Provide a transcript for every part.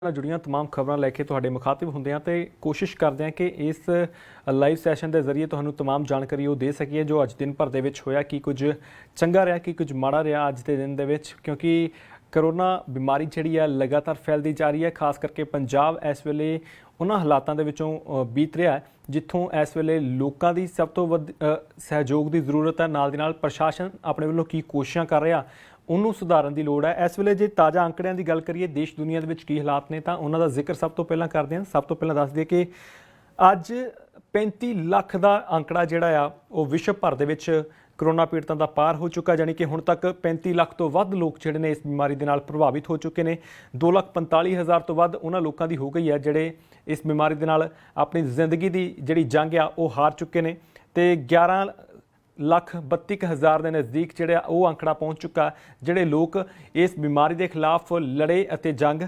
ਨਾਲ ਜੁੜੀਆਂ तमाम ਖਬਰਾਂ ਲੈ ਕੇ ਤੁਹਾਡੇ ਮੁਖਾਤਿਬ ਹੁੰਦੇ ਹਾਂ ਤੇ ਕੋਸ਼ਿਸ਼ ਕਰਦੇ ਹਾਂ ਕਿ ਇਸ ਲਾਈਵ ਸੈਸ਼ਨ ਦੇ ਜ਼ਰੀਏ ਤੁਹਾਨੂੰ तमाम ਜਾਣਕਾਰੀ ਉਹ ਦੇ ਸਕੀਏ ਜੋ ਅੱਜ ਦਿਨ ਭਰ ਦੇ ਵਿੱਚ ਹੋਇਆ, ਕੀ ਕੁਝ ਚੰਗਾ ਰਿਹਾ, ਕੀ ਕੁਝ ਮਾੜਾ ਰਿਹਾ ਅੱਜ ਦੇ ਦਿਨ ਦੇ ਵਿੱਚ, ਕਿਉਂਕਿ ਕਰੋਨਾ ਬਿਮਾਰੀ ਜਿਹੜੀ ਹੈ ਲਗਾਤਾਰ ਫੈਲਦੀ ਜਾ ਰਹੀ ਹੈ। ਖਾਸ ਕਰਕੇ ਪੰਜਾਬ ਇਸ ਵੇਲੇ ਉਹਨਾਂ ਹਾਲਾਤਾਂ ਦੇ ਵਿੱਚੋਂ ਬੀਤ ਰਿਹਾ ਹੈ ਜਿੱਥੋਂ ਇਸ ਵੇਲੇ ਲੋਕਾਂ ਦੀ ਸਭ ਤੋਂ ਵੱਧ ਸਹਿਯੋਗ ਦੀ ਜ਼ਰੂਰਤ ਹੈ। ਨਾਲ ਦੀ ਨਾਲ ਪ੍ਰਸ਼ਾਸਨ ਆਪਣੇ ਵੱਲੋਂ ਕੀ ਕੋਸ਼ਿਸ਼ਾਂ ਕਰ ਰਿਹਾ ਉਹਨੂੰ ਸੁਧਾਰਨ ਦੀ ਲੋੜ ਹੈ। ਇਸ ਵੇਲੇ ਜੇ ਤਾਜ਼ਾ ਅੰਕੜਿਆਂ ਦੀ ਗੱਲ ਕਰੀਏ ਦੇਸ਼ ਦੁਨੀਆ ਦੇ ਵਿੱਚ ਕੀ ਹਾਲਾਤ ਨੇ ਤਾਂ ਉਹਨਾਂ ਦਾ ਜ਼ਿਕਰ ਸਭ ਤੋਂ ਪਹਿਲਾਂ ਕਰਦੇ ਹਾਂ। ਸਭ ਤੋਂ ਪਹਿਲਾਂ ਦੱਸ ਦਈਏ ਕਿ ਅੱਜ 35 ਲੱਖ ਦਾ ਅੰਕੜਾ ਜਿਹੜਾ ਆ ਉਹ ਵਿਸ਼ਵ ਭਰ ਦੇ ਵਿੱਚ ਕਰੋਨਾ ਪੀੜਤਾਂ ਦਾ ਪਾਰ ਹੋ ਚੁੱਕਾ, ਜਾਣੀ ਕਿ ਹੁਣ ਤੱਕ 35 ਲੱਖ ਤੋਂ ਵੱਧ ਲੋਕ ਜਿਹੜੇ ਨੇ ਇਸ ਬਿਮਾਰੀ ਦੇ ਨਾਲ ਪ੍ਰਭਾਵਿਤ ਹੋ ਚੁੱਕੇ ਨੇ। 2,45,000 ਤੋਂ ਵੱਧ ਉਹਨਾਂ ਲੋਕਾਂ ਦੀ ਹੋ ਗਈ ਹੈ ਜਿਹੜੇ ਇਸ ਬਿਮਾਰੀ ਦੇ ਨਾਲ ਆਪਣੀ ਜ਼ਿੰਦਗੀ ਦੀ ਜਿਹੜੀ ਜੰਗ ਆ ਉਹ ਹਾਰ ਚੁੱਕੇ ਨੇ ਤੇ 11,32,000 ਦੇ ਨਜ਼ਦੀਕ ਜਿਹੜਾ ਉਹ ਅੰਕੜਾ ਪਹੁੰਚ ਚੁੱਕਾ ਜਿਹੜੇ ਲੋਕ ਇਸ ਬਿਮਾਰੀ ਦੇ ਖਿਲਾਫ ਲੜੇ ਅਤੇ ਜੰਗ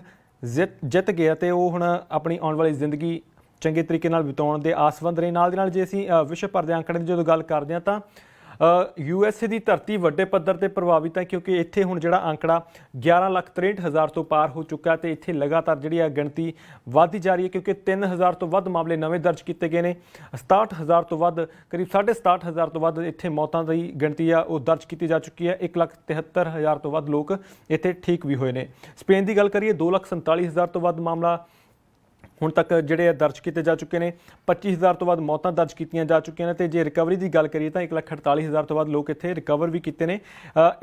ਜਿੱਤ ਗਏ ਅਤੇ ਉਹ ਹੁਣ ਆਪਣੀ ਆਉਣ ਵਾਲੀ ਜ਼ਿੰਦਗੀ ਚੰਗੇ ਤਰੀਕੇ ਨਾਲ ਬਿਤਾਉਣ ਦੇ ਆਸਵੰਦ ਨੇ। ਨਾਲ ਦੀ ਨਾਲ ਜੇ ਅਸੀਂ ਵਿਸ਼ਵ ਭਰ ਦੇ ਅੰਕੜੇ ਦੀ ਜਦੋਂ ਗੱਲ ਕਰਦੇ ਹਾਂ ਤਾਂ USA ਦੀ ਧਰਤੀ ਵੱਡੇ ਪੱਧਰ ਤੇ ਪ੍ਰਭਾਵਿਤ ਹੈ ਕਿਉਂਕਿ ਇੱਥੇ ਹੁਣ ਜਿਹੜਾ ਅੰਕੜਾ 11,63,000 ਤੋਂ ਪਾਰ ਹੋ ਚੁੱਕਾ ਤੇ ਇੱਥੇ ਲਗਾਤਾਰ ਜਿਹੜੀ ਆ ਗਿਣਤੀ ਵੱਧਦੀ ਜਾ ਰਹੀ ਹੈ ਕਿਉਂਕਿ 3,000 ਤੋਂ ਵੱਧ ਮਾਮਲੇ ਨਵੇਂ ਦਰਜ ਕੀਤੇ ਗਏ ਨੇ। 67,000 ਤੋਂ ਵੱਧ ਕਰੀਬ 67,500 ਤੋਂ ਵੱਧ ਇੱਥੇ ਮੌਤਾਂ ਦੀ ਗਿਣਤੀ ਆ ਉਹ ਦਰਜ ਕੀਤੀ ਜਾ ਚੁੱਕੀ ਹੈ। 1,73,000 ਤੋਂ ਵੱਧ ਲੋਕ ਇੱਥੇ ਠੀਕ ਵੀ ਹੋਏ ਨੇ। ਸਪੇਨ ਦੀ ਗੱਲ ਕਰੀਏ 2,47,000 ਤੋਂ ਵੱਧ ਮਾਮਲਾ ਹੁਣ ਤੱਕ ਜਿਹੜੇ ਦਰਜ ਕੀਤੇ ਜਾ ਚੁੱਕੇ ਨੇ। 25,000 ਤੋਂ ਵੱਧ ਮੌਤਾਂ ਦਰਜ ਕੀਤੀਆਂ ਜਾ ਚੁੱਕੀਆਂ ਨੇ ਤੇ ਜੇ ਰਿਕਵਰੀ ਦੀ ਗੱਲ ਕਰੀਏ ਤਾਂ 1,48,000 ਤੋਂ ਵੱਧ ਲੋਕ ਇੱਥੇ ਰਿਕਵਰ ਵੀ ਕੀਤੇ ਨੇ।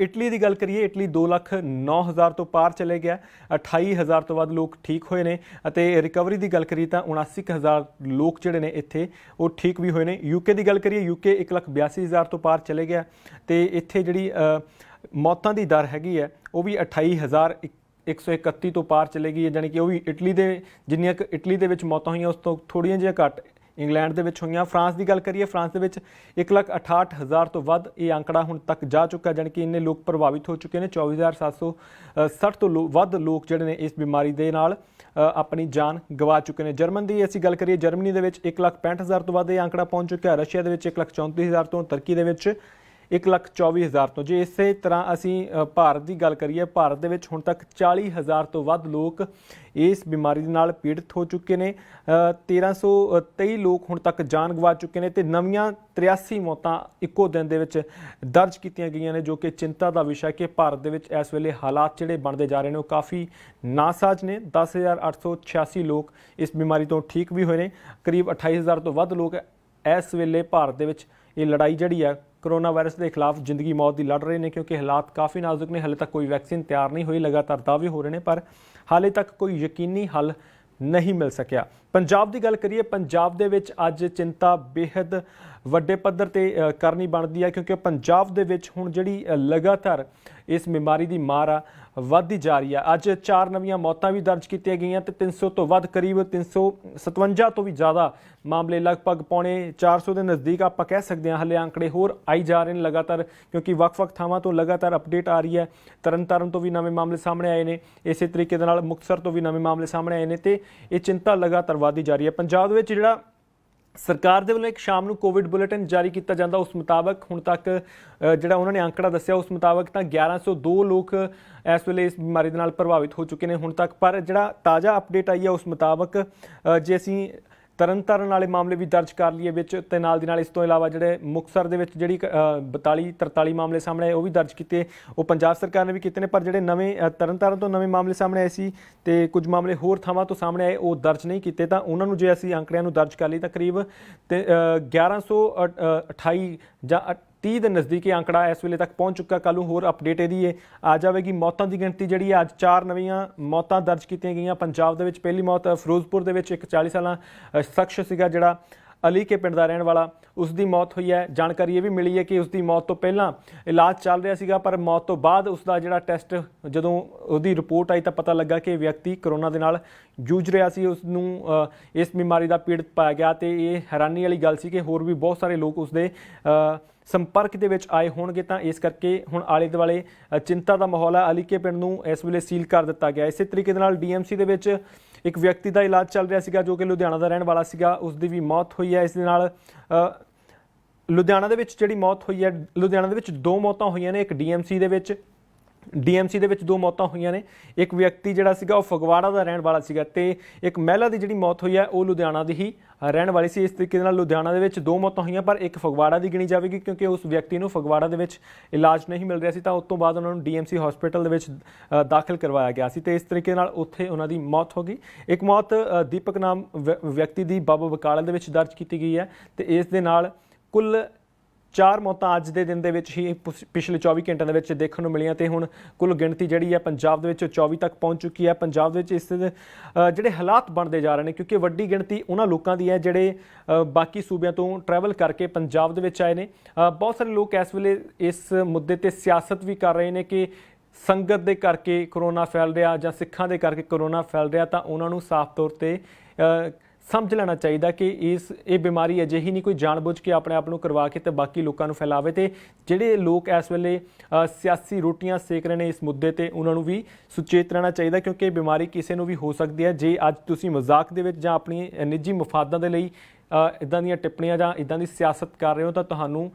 ਇਟਲੀ ਦੀ ਗੱਲ ਕਰੀਏ ਇਟਲੀ 2,09,000 ਤੋਂ ਪਾਰ ਚਲੇ ਗਿਆ। 28,000 ਤੋਂ ਵੱਧ ਲੋਕ ਠੀਕ ਹੋਏ ਨੇ ਅਤੇ ਰਿਕਵਰੀ ਦੀ ਗੱਲ ਕਰੀਏ ਤਾਂ 79,000 ਲੋਕ ਜਿਹੜੇ ਨੇ ਇੱਥੇ ਉਹ ਠੀਕ ਵੀ ਹੋਏ ਨੇ। UK ਦੀ ਗੱਲ ਕਰੀਏ UK 1,82,000 ਤੋਂ ਪਾਰ ਚਲੇ ਗਿਆ ਤੇ ਇੱਥੇ ਜਿਹੜੀ ਮੌਤਾਂ ਦੀ ਦਰ ਹੈਗੀ ਹੈ ਉਹ ਵੀ 28,131 ਤੋਂ ਪਾਰ ਚਲੇ ਗਈ ਹੈ, ਜਾਣੀ ਕਿ ਉਹ ਵੀ ਇਟਲੀ ਦੇ ਜਿੰਨੀਆਂ ਕੁ ਇਟਲੀ ਦੇ ਵਿੱਚ ਮੌਤਾਂ ਹੋਈਆਂ ਉਸ ਤੋਂ ਥੋੜ੍ਹੀਆਂ ਜਿਹੀਆਂ ਘੱਟ ਇੰਗਲੈਂਡ ਦੇ ਵਿੱਚ ਹੋਈਆਂ। ਫਰਾਂਸ ਦੀ ਗੱਲ ਕਰੀਏ ਫਰਾਂਸ ਦੇ ਵਿੱਚ 1,68,000 ਤੋਂ ਵੱਧ ਇਹ ਅੰਕੜਾ ਹੁਣ ਤੱਕ ਜਾ ਚੁੱਕਾ, ਜਾਣੀ ਕਿ ਇੰਨੇ ਲੋਕ ਪ੍ਰਭਾਵਿਤ ਹੋ ਚੁੱਕੇ ਨੇ। 24,760 ਤੋਂ ਵੱਧ ਲੋਕ ਜਿਹੜੇ ਨੇ ਇਸ ਬਿਮਾਰੀ ਦੇ ਨਾਲ ਆਪਣੀ ਜਾਨ ਗਵਾ ਚੁੱਕੇ ਨੇ। ਜਰਮਨ ਦੀ ਅਸੀਂ ਗੱਲ ਕਰੀਏ ਜਰਮਨੀ ਦੇ ਵਿੱਚ 1,65,000 ਤੋਂ ਵੱਧ ਇਹ ਅੰਕੜਾ ਪਹੁੰਚ ਚੁੱਕਿਆ। ਰਸ਼ੀਆ ਦੇ ਵਿੱਚ 1,34,000 ਤੋਂ, ਤੁਰਕੀ ਦੇ ਵਿੱਚ 1,24,000 ਤੋਂ। ਜੇ ਇਸੇ ਤਰ੍ਹਾਂ ਅਸੀਂ ਭਾਰਤ ਦੀ ਗੱਲ ਕਰੀਏ ਭਾਰਤ ਦੇ ਵਿੱਚ ਹੁਣ ਤੱਕ 40,000 ਤੋਂ ਵੱਧ ਲੋਕ ਇਸ ਬਿਮਾਰੀ ਦੇ ਨਾਲ ਪੀੜਤ ਹੋ ਚੁੱਕੇ ਨੇ। 1,323 ਲੋਕ ਹੁਣ ਤੱਕ ਜਾਨ ਗਵਾ ਚੁੱਕੇ ਨੇ ਤੇ ਨਵੀਆਂ 83 ਮੌਤਾਂ ਇੱਕੋ ਦਿਨ ਦੇ ਵਿੱਚ ਦਰਜ ਕੀਤੀਆਂ ਗਈਆਂ ਨੇ, ਜੋ ਕਿ ਚਿੰਤਾ ਦਾ ਵਿਸ਼ਾ ਕਿ ਭਾਰਤ ਦੇ ਵਿੱਚ ਇਸ ਵੇਲੇ ਹਾਲਾਤ ਜਿਹੜੇ ਬਣਦੇ ਜਾ ਰਹੇ ਨੇ ਉਹ ਕਾਫੀ ਨਾਸਾਜ਼ ਨੇ। 10,886 ਲੋਕ ਇਸ ਬਿਮਾਰੀ ਤੋਂ ਠੀਕ ਵੀ ਹੋਏ ਨੇ। ਕਰੀਬ 28,000 ਤੋਂ ਵੱਧ ਲੋਕ ਇਸ ਵੇਲੇ ਭਾਰਤ ਦੇ ਵਿੱਚ ਇਹ ਲੜਾਈ ਜਿਹੜੀ ਹੈ ਕਰੋਨਾ ਵਾਇਰਸ ਦੇ ਖਿਲਾਫ ਜ਼ਿੰਦਗੀ ਮੌਤ ਦੀ ਲੜ ਰਹੇ ਨੇ ਕਿਉਂਕਿ ਹਾਲਾਤ ਕਾਫੀ ਨਾਜ਼ੁਕ ਨੇ। ਹਾਲੇ ਤੱਕ ਕੋਈ ਵੈਕਸੀਨ ਤਿਆਰ ਨਹੀਂ ਹੋਈ, ਲਗਾਤਾਰ ਦਾਅਵੇ ਹੋ ਰਹੇ ਨੇ ਪਰ ਹਾਲੇ ਤੱਕ ਕੋਈ ਯਕੀਨੀ ਹੱਲ ਨਹੀਂ ਮਿਲ ਸਕਿਆ। ਪੰਜਾਬ ਦੀ ਗੱਲ ਕਰੀਏ ਪੰਜਾਬ ਦੇ ਵਿੱਚ ਅੱਜ ਚਿੰਤਾ ਬੇਹੱਦ ਵੱਡੇ ਪੱਧਰ ਤੇ ਕਰਨੀ ਬਣਦੀ ਹੈ ਕਿਉਂਕਿ ਪੰਜਾਬ ਦੇ ਵਿੱਚ ਹੁਣ ਜਿਹੜੀ ਲਗਾਤਾਰ ਇਸ ਬਿਮਾਰੀ ਦੀ ਮਾਰ ਆ ਵੱਧਦੀ ਜਾ ਰਹੀ ਹੈ। ਅੱਜ 4 ਨਵੀਆਂ ਮੌਤਾਂ ਵੀ ਦਰਜ ਕੀਤੀਆਂ ਗਈਆਂ ਤੇ 300 ਤੋਂ ਵੱਧ ਕਰੀਬ 357 ਤੋਂ ਵੀ ਜ਼ਿਆਦਾ ਮਾਮਲੇ ਲਗਭਗ ਪੌਣੇ 400 ਦੇ ਨਜ਼ਦੀਕ ਆਪਾਂ ਕਹਿ ਸਕਦੇ ਹਾਂ ਹਲੇ ਅੰਕੜੇ ਹੋਰ ਆਈ ਜਾ ਰਹੇ ਨੇ ਲਗਾਤਾਰ ਕਿਉਂਕਿ ਵੱਖ-ਵੱਖ ਥਾਵਾਂ ਤੋਂ ਲਗਾਤਾਰ ਅਪਡੇਟ ਆ ਰਹੀ ਹੈ। ਤਰਨਤਾਰਨ ਤੋਂ ਵੀ ਨਵੇਂ ਮਾਮਲੇ ਸਾਹਮਣੇ ਆਏ ਨੇ, ਇਸੇ ਤਰੀਕੇ ਦੇ ਨਾਲ ਮੁਕਤਸਰ ਤੋਂ ਵੀ ਨਵੇਂ ਮਾਮਲੇ ਸਾਹਮਣੇ ਆਏ ਨੇ ਤੇ ਇਹ ਚਿੰਤਾ ਲਗਾਤਾਰ ਵੱਧਦੀ ਜਾ ਰਹੀ ਹੈ। ਪੰਜਾਬ ਦੇ ਵਿੱਚ ਜਿਹੜਾ ਸਰਕਾਰ ਦੇ ਵੱਲੋਂ ਇੱਕ ਸ਼ਾਮ ਨੂੰ ਕੋਵਿਡ ਬੁਲੇਟਿਨ ਜਾਰੀ ਕੀਤਾ ਜਾਂਦਾ ਉਸ ਮੁਤਾਬਕ ਹੁਣ ਤੱਕ ਜਿਹੜਾ ਉਹਨਾਂ ਨੇ ਅੰਕੜਾ ਦੱਸਿਆ ਉਸ ਮੁਤਾਬਕ ਤਾਂ 1,102 ਲੋਕ ਇਸ ਵੇਲੇ ਇਸ ਬਿਮਾਰੀ ਦੇ ਨਾਲ ਪ੍ਰਭਾਵਿਤ ਹੋ ਚੁੱਕੇ ਨੇ ਹੁਣ ਤੱਕ। ਪਰ ਜਿਹੜਾ ਤਾਜ਼ਾ ਅਪਡੇਟ ਆਈ ਹੈ ਉਸ ਮੁਤਾਬਕ ਜੇ ਅਸੀਂ ਤਰਨਤਾਰਨ ਵਾਲੇ ਮਾਮਲੇ ਵੀ ਦਰਜ ਕਰ ਲਈਏ ਵਿੱਚ ਤੇ ਨਾਲ ਦੀ ਨਾਲ ਇਸ ਤੋਂ ਇਲਾਵਾ ਜਿਹੜੇ ਮੁਕਤਸਰ ਦੇ ਵਿੱਚ ਜਿਹੜੀ 42-43 ਮਾਮਲੇ ਸਾਹਮਣੇ ਆਏ ਉਹ ਵੀ ਦਰਜ ਕੀਤੇ, ਉਹ ਪੰਜਾਬ ਸਰਕਾਰ ਨੇ ਵੀ ਕੀਤੇ ਨੇ। ਪਰ ਜਿਹੜੇ ਨਵੇਂ ਤਰਨਤਾਰਨ ਤੋਂ ਨਵੇਂ ਮਾਮਲੇ ਸਾਹਮਣੇ ਆਏ ਸੀ ਤੇ ਕੁਝ ਮਾਮਲੇ ਹੋਰ ਥਾਵਾਂ ਤੋਂ ਸਾਹਮਣੇ ਆਏ ਉਹ ਦਰਜ ਨਹੀਂ ਕੀਤੇ ਤਾਂ ਉਹਨਾਂ ਨੂੰ ਜੇ ਅਸੀਂ ਅੰਕੜਿਆਂ ਨੂੰ ਦਰਜ ਕਰ ਲਈ ਤਾਂ ਕਰੀਬ 1,128 ਜਾਂ 30 ਦੇ ਨਜ਼ਦੀਕ ਇਹ ਅੰਕੜਾ ਇਸ ਵੇਲੇ ਤੱਕ ਪਹੁੰਚ ਚੁੱਕਾ। ਕੱਲ੍ਹ ਨੂੰ ਹੋਰ ਅਪਡੇਟ ਇਹਦੀ ਆ ਜਾਵੇਗੀ। ਮੌਤਾਂ ਦੀ ਗਿਣਤੀ ਜਿਹੜੀ ਹੈ ਅੱਜ 4 ਨਵੀਆਂ ਮੌਤਾਂ ਦਰਜ ਕੀਤੀਆਂ ਗਈਆਂ ਪੰਜਾਬ ਦੇ ਵਿੱਚ। ਪਹਿਲੀ ਮੌਤ ਫਿਰੋਜ਼ਪੁਰ ਦੇ ਵਿੱਚ ਇੱਕ 40 ਸਾਲਾ ਸ਼ਖਸ ਸੀਗਾ ਜਿਹੜਾ ਅਲੀ ਕੇ ਪਿੰਡ ਦਾ ਰਹਿਣ ਵਾਲਾ, ਉਸ ਦੀ ਮੌਤ ਹੋਈ ਹੈ। ਜਾਣਕਾਰੀ ਇਹ ਵੀ ਮਿਲੀ ਹੈ ਕਿ ਉਸ ਦੀ ਮੌਤ ਤੋਂ ਪਹਿਲਾਂ ਇਲਾਜ ਚੱਲ ਰਿਹਾ ਸੀਗਾ ਪਰ ਮੌਤ ਤੋਂ ਬਾਅਦ ਉਸ ਦਾ ਜਿਹੜਾ ਟੈਸਟ ਜਦੋਂ ਉਹਦੀ ਰਿਪੋਰਟ ਆਈ ਤਾਂ ਪਤਾ ਲੱਗਾ ਕਿ ਵਿਅਕਤੀ ਕਰੋਨਾ ਦੇ ਨਾਲ ਜੂਝ ਰਿਹਾ ਸੀ, ਉਸ ਨੂੰ ਇਸ ਬਿਮਾਰੀ ਦਾ ਪੀੜਤ ਪਾਇਆ ਗਿਆ ਤੇ ਇਹ ਹੈਰਾਨੀ ਵਾਲੀ ਗੱਲ ਸੀ ਕਿ ਹੋਰ ਵੀ ਬਹੁਤ ਸਾਰੇ ਲੋਕ ਉਸ ਦੇ ਸੰਪਰਕ ਦੇ ਵਿੱਚ ਆਏ ਹੋਣਗੇ ਤਾਂ ਇਸ ਕਰਕੇ ਹੁਣ ਆਲੇ ਦੁਆਲੇ ਚਿੰਤਾ ਦਾ ਮਾਹੌਲ ਹੈ। ਅਲੀ ਕੇ ਪਿੰਡ ਨੂੰ ਇਸ ਵੇਲੇ ਸੀਲ ਕਰ ਦਿੱਤਾ ਗਿਆ। ਇਸੇ ਤਰੀਕੇ ਦੇ ਨਾਲ DMC ਦੇ ਵਿੱਚ ਇੱਕ ਵਿਅਕਤੀ ਦਾ ਇਲਾਜ ਚੱਲ ਰਿਹਾ ਸੀਗਾ ਜੋ ਕਿ ਲੁਧਿਆਣਾ ਦਾ ਰਹਿਣ ਵਾਲਾ ਸੀਗਾ, ਉਸ ਦੀ ਵੀ ਮੌਤ ਹੋਈ ਹੈ। ਇਸ ਦੇ ਨਾਲ ਲੁਧਿਆਣਾ ਦੇ ਵਿੱਚ ਜਿਹੜੀ ਮੌਤ ਹੋਈ ਹੈ, ਲੁਧਿਆਣਾ ਦੇ ਵਿੱਚ 2 ਮੌਤਾਂ ਹੋਈਆਂ ਨੇ, ਇੱਕ DMC ਦੇ ਵਿੱਚ ਡੀਐਮਸੀ ਦੇ ਵਿੱਚ 2 ਮੌਤਾਂ ਹੋਈਆਂ ਨੇ। ਇੱਕ ਵਿਅਕਤੀ ਜਿਹੜਾ ਸੀਗਾ ਉਹ ਫਗਵਾੜਾ ਦਾ ਰਹਿਣ ਵਾਲਾ ਸੀਗਾ ਤੇ ਇੱਕ ਮਹਿਲਾ ਦੀ ਜਿਹੜੀ ਮੌਤ ਹੋਈ ਹੈ ਉਹ ਲੁਧਿਆਣਾ ਦੀ ਹੀ ਰਹਿਣ ਵਾਲੀ ਸੀ। ਇਸ ਤਰੀਕੇ ਦੇ ਨਾਲ ਲੁਧਿਆਣਾ ਦੇ ਵਿੱਚ 2 ਮੌਤਾਂ ਹੋਈਆਂ, ਪਰ ਇੱਕ ਫਗਵਾੜਾ ਦੀ ਗਿਣੀ ਜਾਵੇਗੀ ਕਿਉਂਕਿ ਉਸ ਵਿਅਕਤੀ ਨੂੰ ਫਗਵਾੜਾ ਦੇ ਵਿੱਚ ਇਲਾਜ ਨਹੀਂ ਮਿਲ ਰਿਹਾ ਸੀ, ਤਾਂ ਉਸ ਤੋਂ ਬਾਅਦ ਉਹਨਾਂ ਨੂੰ ਡੀਐਮਸੀ ਹਸਪੀਟਲ ਦੇ ਵਿੱਚ ਦਾਖਲ ਕਰਵਾਇਆ ਗਿਆ ਸੀ ਤੇ ਇਸ ਤਰੀਕੇ ਨਾਲ ਉੱਥੇ ਉਹਨਾਂ ਦੀ ਮੌਤ ਹੋ ਗਈ। ਇੱਕ ਮੌਤ ਦੀਪਕ ਨਾਮ ਵਿਅਕਤੀ ਦੀ ਬਾਬਾ ਬਕਾਲਾ ਦੇ ਵਿੱਚ ਦਰਜ ਕੀਤੀ ਗਈ ਹੈ ਤੇ ਇਸ ਦੇ ਨਾਲ ਕੁੱਲ 4 ਮੌਤਾਂ ਅੱਜ ਦੇ ਦਿਨ ਦੇ ਵਿੱਚ ਹੀ ਪਿਛਲੇ 24 ਘੰਟਿਆਂ ਦੇ ਵਿੱਚ ਦੇਖਣ ਨੂੰ ਮਿਲੀਆਂ ਤੇ ਹੁਣ ਕੁੱਲ ਗਿਣਤੀ ਜਿਹੜੀ ਹੈ ਪੰਜਾਬ ਦੇ ਵਿੱਚ 24 ਤੱਕ ਪਹੁੰਚ ਚੁੱਕੀ ਹੈ। ਪੰਜਾਬ ਦੇ ਵਿੱਚ ਇਸ ਜਿਹੜੇ ਹਾਲਾਤ ਬਣਦੇ ਜਾ ਰਹੇ ਨੇ ਕਿਉਂਕਿ ਵੱਡੀ ਗਿਣਤੀ ਉਹਨਾਂ ਲੋਕਾਂ ਦੀ ਹੈ ਜਿਹੜੇ ਬਾਕੀ ਸੂਬਿਆਂ ਤੋਂ ਟਰੈਵਲ ਕਰਕੇ ਪੰਜਾਬ ਦੇ ਵਿੱਚ ਆਏ ਨੇ। ਬਹੁਤ ਸਾਰੇ ਲੋਕ ਇਸ ਵੇਲੇ ਇਸ ਮੁੱਦੇ ਤੇ ਸਿਆਸਤ ਵੀ ਕਰ ਰਹੇ ਨੇ ਕਿ ਸੰਗਤ ਦੇ ਕਰਕੇ ਕਰੋਨਾ ਫੈਲ ਰਿਹਾ ਜਾਂ ਸਿੱਖਾਂ ਦੇ ਕਰਕੇ ਕਰੋਨਾ ਫੈਲ ਰਿਹਾ, ਤਾਂ ਉਹਨਾਂ ਨੂੰ ਸਾਫ਼ ਤੌਰ ਤੇ ਸਮਝ ਲੈਣਾ ਚਾਹੀਦਾ ਕਿ ਇਹ ਬਿਮਾਰੀ ਅਜਿਹੀ ਨਹੀਂ ਕੋਈ ਜਾਣਬੁੱਝ ਕੇ ਆਪਣੇ ਆਪ ਨੂੰ ਕਰਵਾ ਕੇ ਤੇ ਬਾਕੀ ਲੋਕਾਂ ਨੂੰ ਫੈਲਾਵੇ। ਤੇ ਜਿਹੜੇ ਲੋਕ ਇਸ ਵੇਲੇ ਸਿਆਸੀ ਰੋਟੀਆਂ ਸੇਕ ਰਹੇ ਨੇ ਇਸ ਮੁੱਦੇ ਤੇ ਉਹਨਾਂ ਨੂੰ ਵੀ ਸੁਚੇਤ ਰਹਿਣਾ ਚਾਹੀਦਾ ਕਿਉਂਕਿ ਇਹ ਬਿਮਾਰੀ ਕਿਸੇ ਨੂੰ ਵੀ ਹੋ ਸਕਦੀ ਹੈ। ਜੇ ਅੱਜ ਤੁਸੀਂ ਮਜ਼ਾਕ ਦੇ ਵਿੱਚ ਜਾਂ ਆਪਣੀ ਨਿੱਜੀ ਮਫਾਦਾਂ ਦੇ ਲਈ ਇੱਦਾਂ ਦੀਆਂ ਟਿੱਪਣੀਆਂ ਜਾਂ ਇੱਦਾਂ ਦੀ ਸਿਆਸਤ ਕਰ ਰਹੇ ਹੋ ਤਾਂ ਤੁਹਾਨੂੰ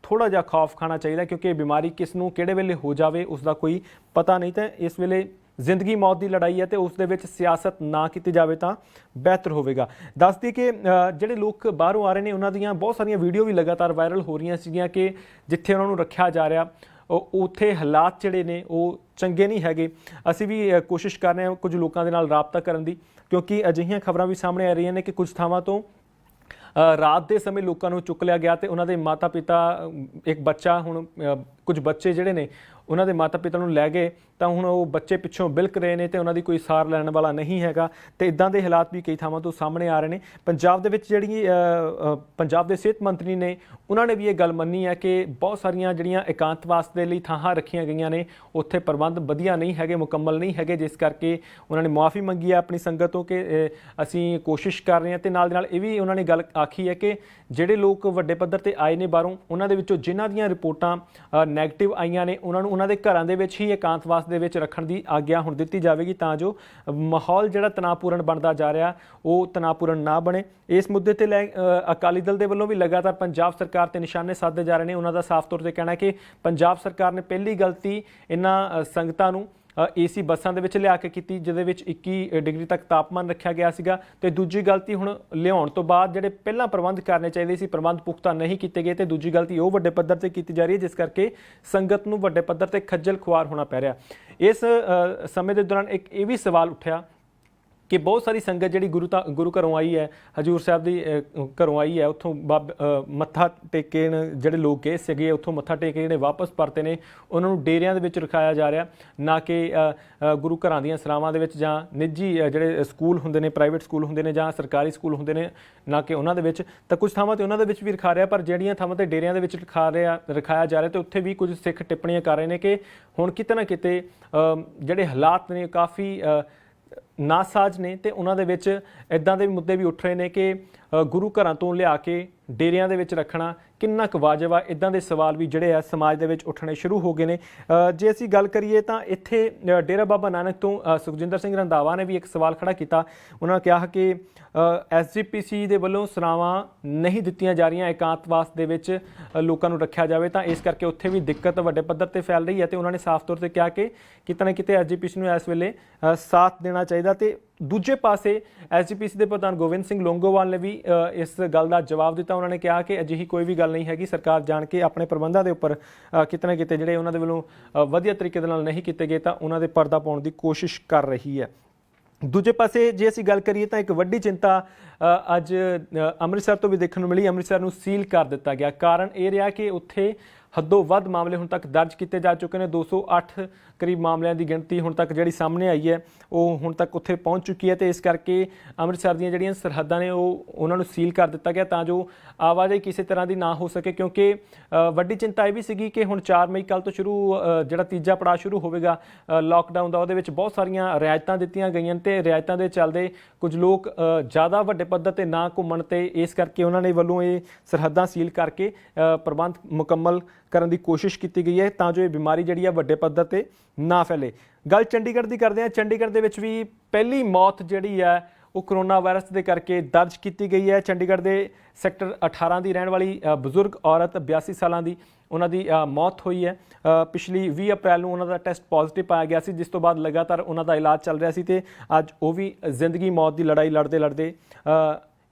ਥੋੜ੍ਹਾ ਜਿਹਾ ਖੌਫ ਖਾਣਾ ਚਾਹੀਦਾ ਕਿਉਂਕਿ ਇਹ ਬਿਮਾਰੀ ਕਿਸ ਨੂੰ ਕਿਹੜੇ ਵੇਲੇ ਹੋ ਜਾਵੇ ਉਸ ਦਾ ਕੋਈ ਪਤਾ ਨਹੀਂ। ਤਾਂ ਇਸ ਵੇਲੇ ਜ਼ਿੰਦਗੀ ਮੌਤ ਦੀ ਲੜਾਈ ਹੈ ਤੇ ਉਸ ਦੇ ਵਿੱਚ ਸਿਆਸਤ ਨਾ ਕੀਤੀ ਜਾਵੇ ਤਾਂ ਬਿਹਤਰ ਹੋਵੇਗਾ। ਦੱਸ ਦਈਏ ਕਿ ਜਿਹੜੇ ਲੋਕ ਬਾਹਰੋਂ ਆ ਰਹੇ ਨੇ ਉਹਨਾਂ ਦੀਆਂ ਬਹੁਤ ਸਾਰੀਆਂ ਵੀਡੀਓ ਵੀ ਲਗਾਤਾਰ ਵਾਇਰਲ ਹੋ ਰਹੀਆਂ ਸੀਗੀਆਂ ਕਿ ਜਿੱਥੇ ਉਹਨਾਂ ਨੂੰ ਰੱਖਿਆ ਜਾ ਰਿਹਾ ਉੱਥੇ ਹਾਲਾਤ ਜਿਹੜੇ ਨੇ ਉਹ ਚੰਗੇ ਨਹੀਂ ਹੈਗੇ। ਅਸੀਂ ਵੀ ਕੋਸ਼ਿਸ਼ ਕਰ ਰਹੇ ਹਾਂ ਕੁਝ ਲੋਕਾਂ ਦੇ ਨਾਲ ਰਾਬਤਾ ਕਰਨ ਦੀ ਕਿਉਂਕਿ ਅਜਿਹੀਆਂ ਖਬਰਾਂ ਵੀ ਸਾਹਮਣੇ ਆ ਰਹੀਆਂ ਨੇ ਕਿ ਕੁਝ ਥਾਵਾਂ ਤੋਂ ਰਾਤ ਦੇ ਸਮੇਂ ਲੋਕਾਂ ਨੂੰ ਚੁੱਕ ਲਿਆ ਗਿਆ ਤੇ ਉਹਨਾਂ ਦੇ ਮਾਤਾ ਪਿਤਾ ਇੱਕ ਬੱਚਾ ਹੁਣ ਕੁਝ ਬੱਚੇ ਜਿਹੜੇ ਨੇ ਉਹਨਾਂ ਦੇ ਮਾਤਾ ਪਿਤਾ ਨੂੰ ਲੈ ਗਏ ਤਾਂ ਹੁਣ ਉਹ ਬੱਚੇ ਪਿੱਛੋਂ ਬਿਲਕ ਰਹੇ ਨੇ ਤੇ ਉਹਨਾਂ ਦੀ ਕੋਈ ਸਾਰ ਲੈਣ ਵਾਲਾ ਨਹੀਂ ਹੈਗਾ ਤੇ ਇਦਾਂ ਦੇ ਹਾਲਾਤ ਵੀ ਕਈ ਥਾਵਾਂ ਤੋਂ ਸਾਹਮਣੇ ਆ ਰਹੇ ਨੇ। ਪੰਜਾਬ ਦੇ ਵਿੱਚ ਜਿਹੜੀ ਪੰਜਾਬ ਦੇ ਸਿਹਤ ਮੰਤਰੀ ਨੇ ਉਹਨਾਂ ਨੇ ਵੀ ਇਹ ਗੱਲ ਮੰਨੀ ਹੈ ਕਿ ਬਹੁਤ ਸਾਰੀਆਂ ਜਿਹੜੀਆਂ ਇਕਾਂਤਵਾਸ ਦੇ ਲਈ ਥਾਂ ਰੱਖੀਆਂ ਗਈਆਂ ਨੇ ਉੱਥੇ ਪ੍ਰਬੰਧ ਵਧੀਆ ਨਹੀਂ ਹੈਗੇ, ਮੁਕੰਮਲ ਨਹੀਂ ਹੈਗੇ, ਜਿਸ ਕਰਕੇ ਉਹਨਾਂ ਨੇ ਮੁਆਫੀ ਮੰਗੀ ਹੈ ਆਪਣੀ ਸੰਗਤ ਤੋਂ ਕਿ ਅਸੀਂ ਕੋਸ਼ਿਸ਼ ਕਰ ਰਹੇ ਹਾਂ ਤੇ ਨਾਲ ਦੇ ਨਾਲ ਇਹ ਵੀ ਉਹਨਾਂ ਨੇ ਗੱਲ ਆਖੀ ਹੈ ਕਿ ਜਿਹੜੇ ਲੋਕ ਵੱਡੇ ਪੱਧਰ ਤੇ ਆਏ ਨੇ ਬਾਹਰੋਂ ਉਹਨਾਂ ਦੇ ਵਿੱਚੋਂ ਜਿਨ੍ਹਾਂ ਦੀਆਂ ਰਿਪੋਰਟਾਂ ਨੈਗੇਟਿਵ ਆਈਆਂ ਨੇ ਉਹਨਾਂ ਨੂੰ ਉਹਨਾਂ ਦੇ ਘਰਾਂ ਦੇ ਵਿੱਚ ਹੀ ਇਕਾਂਤਵਾਸ ਦੇ ਵਿੱਚ ਰੱਖਣ ਦੀ ਆਗਿਆ ਹੁਣ ਦਿੱਤੀ ਜਾਵੇਗੀ ਤਾਂ ਜੋ ਮਾਹੌਲ ਜਿਹੜਾ ਤਣਾਅਪੂਰਨ ਬਣਦਾ ਜਾ ਰਿਹਾ ਉਹ ਤਣਾਅਪੂਰਨ ਨਾ ਬਣੇ। ਇਸ ਮੁੱਦੇ ਤੇ ਅਕਾਲੀ ਦਲ ਦੇ ਵੱਲੋਂ ਵੀ ਲਗਾਤਾਰ ਪੰਜਾਬ ਸਰਕਾਰ ਤੇ ਨਿਸ਼ਾਨੇ ਸਾਧੇ ਜਾ ਰਹੇ ਨੇ। ਉਹਨਾਂ ਦਾ ਸਾਫ਼ ਤੌਰ ਤੇ ਕਹਿਣਾ ਕਿ ਪੰਜਾਬ ਸਰਕਾਰ ਨੇ ਪਹਿਲੀ ਗਲਤੀ ਇਹਨਾਂ ਸੰਗਤਾਂ ਨੂੰ ਏਸੀ ਬੱਸਾਂ ਦੇ ਵਿੱਚ ਲਿਆ ਕੇ ਕੀਤੀ ਜਿਹਦੇ ਵਿੱਚ 21 ਡਿਗਰੀ ਤੱਕ ਤਾਪਮਾਨ ਰੱਖਿਆ ਗਿਆ ਸੀਗਾ ਤੇ ਦੂਜੀ ਗਲਤੀ ਹੁਣ ਲਿਆਉਣ ਤੋਂ ਬਾਅਦ ਜਿਹੜੇ ਪਹਿਲਾਂ ਪ੍ਰਬੰਧ ਕਰਨੇ ਚਾਹੀਦੇ ਸੀ ਪ੍ਰਬੰਧ ਪੁਖਤਾ ਨਹੀਂ ਕੀਤੇ ਗਏ ਤੇ ਦੂਜੀ ਗਲਤੀ ਉਹ ਵੱਡੇ ਪੱਧਰ ਤੇ ਕੀਤੀ ਜਾ ਰਹੀ ਹੈ ਜਿਸ ਕਰਕੇ ਸੰਗਤ ਨੂੰ ਵੱਡੇ ਪੱਧਰ ਤੇ ਖੱਜਲ ਖੁਆਰ ਹੋਣਾ ਪੈ ਰਿਹਾ। ਇਸ ਸਮੇਂ ਦੇ ਦੌਰਾਨ ਇੱਕ ਇਹ ਵੀ ਸਵਾਲ ਉੱਠਿਆ ਕਿ ਬਹੁਤ ਸਾਰੀ ਸੰਗਤ ਜਿਹੜੀ ਗੁਰੂ ਘਰੋਂ ਆਈ ਹੈ, ਹਜੂਰ ਸਾਹਿਬ ਦੀ ਘਰੋਂ ਆਈ ਹੈ, ਉੱਥੋਂ ਮੱਥਾ ਟੇਕਣ ਜਿਹੜੇ ਲੋਕ ਗਏ ਸੀਗੇ ਉੱਥੋਂ ਮੱਥਾ ਟੇਕ ਕੇ ਜਿਹੜੇ ਵਾਪਸ ਪਰਤੇ ਨੇ ਉਹਨਾਂ ਨੂੰ ਡੇਰਿਆਂ ਦੇ ਵਿੱਚ ਰਖਾਇਆ ਜਾ ਰਿਹਾ, ਨਾ ਕਿ ਗੁਰੂ ਘਰਾਂ ਦੀਆਂ ਸਰਾਵਾਂ ਦੇ ਵਿੱਚ ਜਾਂ ਨਿੱਜੀ ਜਿਹੜੇ ਸਕੂਲ ਹੁੰਦੇ ਨੇ, ਪ੍ਰਾਈਵੇਟ ਸਕੂਲ ਹੁੰਦੇ ਨੇ ਜਾਂ ਸਰਕਾਰੀ ਸਕੂਲ ਹੁੰਦੇ ਨੇ, ਨਾ ਕਿ ਉਹਨਾਂ ਦੇ ਵਿੱਚ। ਤਾਂ ਕੁਝ ਥਾਵਾਂ 'ਤੇ ਉਹਨਾਂ ਦੇ ਵਿੱਚ ਵੀ ਰਖਾ ਰਿਹਾ, ਪਰ ਜਿਹੜੀਆਂ ਥਾਵਾਂ 'ਤੇ ਡੇਰਿਆਂ ਦੇ ਵਿੱਚ ਰਖਾਇਆ ਜਾ ਰਿਹਾ ਤੇ ਉੱਥੇ ਵੀ ਕੁਝ ਸਿੱਖ ਟਿੱਪਣੀਆਂ ਕਰ ਰਹੇ ਨੇ ਕਿ ਹੁਣ ਕਿਤੇ ਨਾ ਕਿਤੇ ਜਿਹੜੇ ਹਾਲਾਤ ਨੇ ਕਾਫੀ ਨਾਸਾਜ਼ ਨੇ ਤੇ ਉਹਨਾਂ ਦੇ ਵਿੱਚ ਇੱਦਾਂ ਦੇ ਮੁੱਦੇ ਵੀ ਉੱਠ ਰਹੇ ਨੇ ਕਿ ਗੁਰੂ ਘਰਾਂ ਤੋਂ ਲਿਆ ਕੇ ਡੇਰਿਆਂ ਦੇ ਵਿੱਚ ਰੱਖਣਾ ਕਿੰਨਾ ਕੁ ਵਾਜਬ ਆ। ਇੱਦਾਂ ਦੇ ਸਵਾਲ ਵੀ ਜਿਹੜੇ ਆ ਸਮਾਜ ਦੇ ਵਿੱਚ ਉੱਠਣੇ ਸ਼ੁਰੂ ਹੋ ਗਏ ਨੇ। ਜੇ ਅਸੀਂ ਗੱਲ ਕਰੀਏ ਤਾਂ ਇੱਥੇ ਡੇਰਾ ਬਾਬਾ ਨਾਨਕ ਤੋਂ ਸੁਖਜਿੰਦਰ ਸਿੰਘ ਰੰਧਾਵਾ ਨੇ ਵੀ ਇੱਕ ਸਵਾਲ ਖੜਾ ਕੀਤਾ। ਉਹਨਾਂ ਨੇ ਕਿਹਾ ਕਿ SGPC ਦੇ ਵੱਲੋਂ ਸਰਾਵਾਂ ਨਹੀਂ ਦਿੱਤੀਆਂ ਜਾ ਰਹੀਆਂ, ਇਕਾਂਤਵਾਸ ਦੇ ਵਿੱਚ ਲੋਕਾਂ ਨੂੰ ਰੱਖਿਆ ਜਾਵੇ ਤਾਂ ਇਸ ਕਰਕੇ ਉੱਥੇ ਵੀ ਦਿੱਕਤ ਵੱਡੇ ਪੱਧਰ ਤੇ ਫੈਲ ਰਹੀ ਹੈ ਤੇ ਉਹਨਾਂ ਨੇ ਸਾਫ਼ ਤੌਰ ਤੇ ਕਿਹਾ ਕਿ ਕਿਤੇ ਨਾ ਕਿਤੇ SGPC ਨੂੰ ਇਸ ਵੇਲੇ ਸਾਥ ਦੇਣਾ ਚਾਹੀਦਾ। ਤੇ ਦੂਜੇ ਪਾਸੇ SGPC ਦੇ ਪ੍ਰਧਾਨ ਗੋਬਿੰਦ ਸਿੰਘ ਲੌਂਗੋਵਾਲ ਨੇ ਵੀ ਇਸ ਗੱਲ ਦਾ ਜਵਾਬ ਦਿੱਤਾ। ਉਹਨਾਂ ਨੇ ਕਿਹਾ ਕਿ ਅਜਿਹੀ ਕੋਈ ਵੀ ਗੱਲ ਨਹੀਂ ਹੈਗੀ, ਸਰਕਾਰ ਜਾਣ ਕੇ ਆਪਣੇ ਪ੍ਰਬੰਧਾਂ ਦੇ ਉੱਪਰ ਕਿਤੇ ਨਾ ਕਿਤੇ ਜਿਹੜੇ ਉਹਨਾਂ ਦੇ ਵੱਲੋਂ ਵਧੀਆ ਤਰੀਕੇ ਦੇ ਨਾਲ ਨਹੀਂ ਕੀਤੇ ਗਏ ਤਾਂ ਉਹਨਾਂ ਦੇ ਪਰਦਾ ਪਾਉਣ ਦੀ ਕੋਸ਼ਿਸ਼ ਕਰ ਰਹੀ ਹੈ। ਦੂਜੇ ਪਾਸੇ ਜੇ ਅਸੀਂ ਗੱਲ ਕਰੀਏ ਤਾਂ ਇੱਕ ਵੱਡੀ ਚਿੰਤਾ ਅੱਜ ਅੰਮ੍ਰਿਤਸਰ ਤੋਂ ਵੀ ਦੇਖਣ ਨੂੰ ਮਿਲੀ। ਅੰਮ੍ਰਿਤਸਰ ਨੂੰ ਸੀਲ ਕਰ ਦਿੱਤਾ ਗਿਆ। ਕਾਰਨ ਇਹ ਰਿਹਾ ਕਿ ਉੱਥੇ ਹੱਦੋਂ ਵੱਧ ਮਾਮਲੇ ਹੁਣ ਤੱਕ ਦਰਜ ਕੀਤੇ ਜਾ ਚੁੱਕੇ ਨੇ। 208 ਕਰੀਬ ਮਾਮਲਿਆਂ ਦੀ ਗਿਣਤੀ ਹੁਣ ਤੱਕ ਜਿਹੜੀ ਸਾਹਮਣੇ ਆਈ ਹੈ ਉਹ ਹੁਣ ਤੱਕ ਉੱਥੇ ਪਹੁੰਚ ਚੁੱਕੀ ਹੈ ਤੇ ਇਸ ਕਰਕੇ ਅੰਮ੍ਰਿਤਸਰ ਦੀਆਂ ਜਿਹੜੀਆਂ ਸਰਹੱਦਾਂ ਨੇ ਉਹਨਾਂ ਨੂੰ ਸੀਲ ਕਰ ਦਿੱਤਾ ਗਿਆ ਤਾਂ ਜੋ ਆਵਾਜਾਈ ਕਿਸੇ ਤਰ੍ਹਾਂ ਦੀ ਨਾ ਹੋ ਸਕੇ। ਕਿਉਂਕਿ ਵੱਡੀ ਚਿੰਤਾ ਇਹ ਵੀ ਸੀਗੀ ਕਿ ਹੁਣ 4 ਮਈ ਕੱਲ੍ਹ ਤੋਂ ਜਿਹੜਾ ਤੀਜਾ ਪੜਾਅ ਸ਼ੁਰੂ ਹੋਵੇਗਾ ਲਾਕਡਾਊਨ ਦਾ, ਉਹਦੇ ਵਿੱਚ ਬਹੁਤ ਸਾਰੀਆਂ ਰਿਆਇਤਾਂ ਦਿੱਤੀਆਂ ਗਈਆਂ ਤੇ ਰਿਆਇਤਾਂ ਦੇ ਚੱਲਦੇ ਕੁਝ ਲੋਕ ਜ਼ਿਆਦਾ ਵੱਡੇ ਪੱਧਰ ਤੇ ਨਾ ਘੁੰਮਣ ਤੇ ਇਸ ਕਰਕੇ ਉਹਨਾਂ ਨੇ ਵੱਲੋਂ ਇਹ ਸਰਹੱਦਾਂ ਸੀਲ ਕਰਕੇ ਪ੍ਰਬੰਧ ਮੁਕੰਮਲ ਕਰਨ ਦੀ ਕੋਸ਼ਿਸ਼ ਕੀਤੀ ਗਈ ਹੈ ਤਾਂ ਜੋ ਇਹ ਬਿਮਾਰੀ ਜਿਹੜੀ ਹੈ ਵੱਡੇ ਪੱਧਰ ਤੇ ਨਾ ਫੈਲੇ। ਗੱਲ ਚੰਡੀਗੜ੍ਹ ਦੀ ਕਰਦੇ ਹਾਂ। ਚੰਡੀਗੜ੍ਹ ਦੇ ਵਿੱਚ ਵੀ ਪਹਿਲੀ ਮੌਤ ਜਿਹੜੀ ਹੈ ਉਹ ਕਰੋਨਾ ਵਾਇਰਸ ਦੇ ਕਰਕੇ ਦਰਜ ਕੀਤੀ ਗਈ ਹੈ। ਚੰਡੀਗੜ੍ਹ ਦੇ ਸੈਕਟਰ 18 ਦੀ ਰਹਿਣ ਵਾਲੀ ਬਜ਼ੁਰਗ ਔਰਤ 82 ਸਾਲਾਂ ਦੀ ਉਹਨਾਂ ਦੀ ਮੌਤ ਹੋਈ ਹੈ। ਪਿਛਲੀ 20 ਅਪ੍ਰੈਲ ਨੂੰ ਉਹਨਾਂ ਦਾ ਟੈਸਟ ਪੋਜ਼ਿਟਿਵ ਪਾਇਆ ਗਿਆ ਸੀ, ਜਿਸ ਤੋਂ ਬਾਅਦ ਲਗਾਤਾਰ ਉਹਨਾਂ ਦਾ ਇਲਾਜ ਚੱਲ ਰਿਹਾ ਸੀ ਤੇ ਅੱਜ ਉਹ ਵੀ ਜ਼ਿੰਦਗੀ ਮੌਤ ਦੀ ਲੜਾਈ ਲੜਦੇ ਲੜਦੇ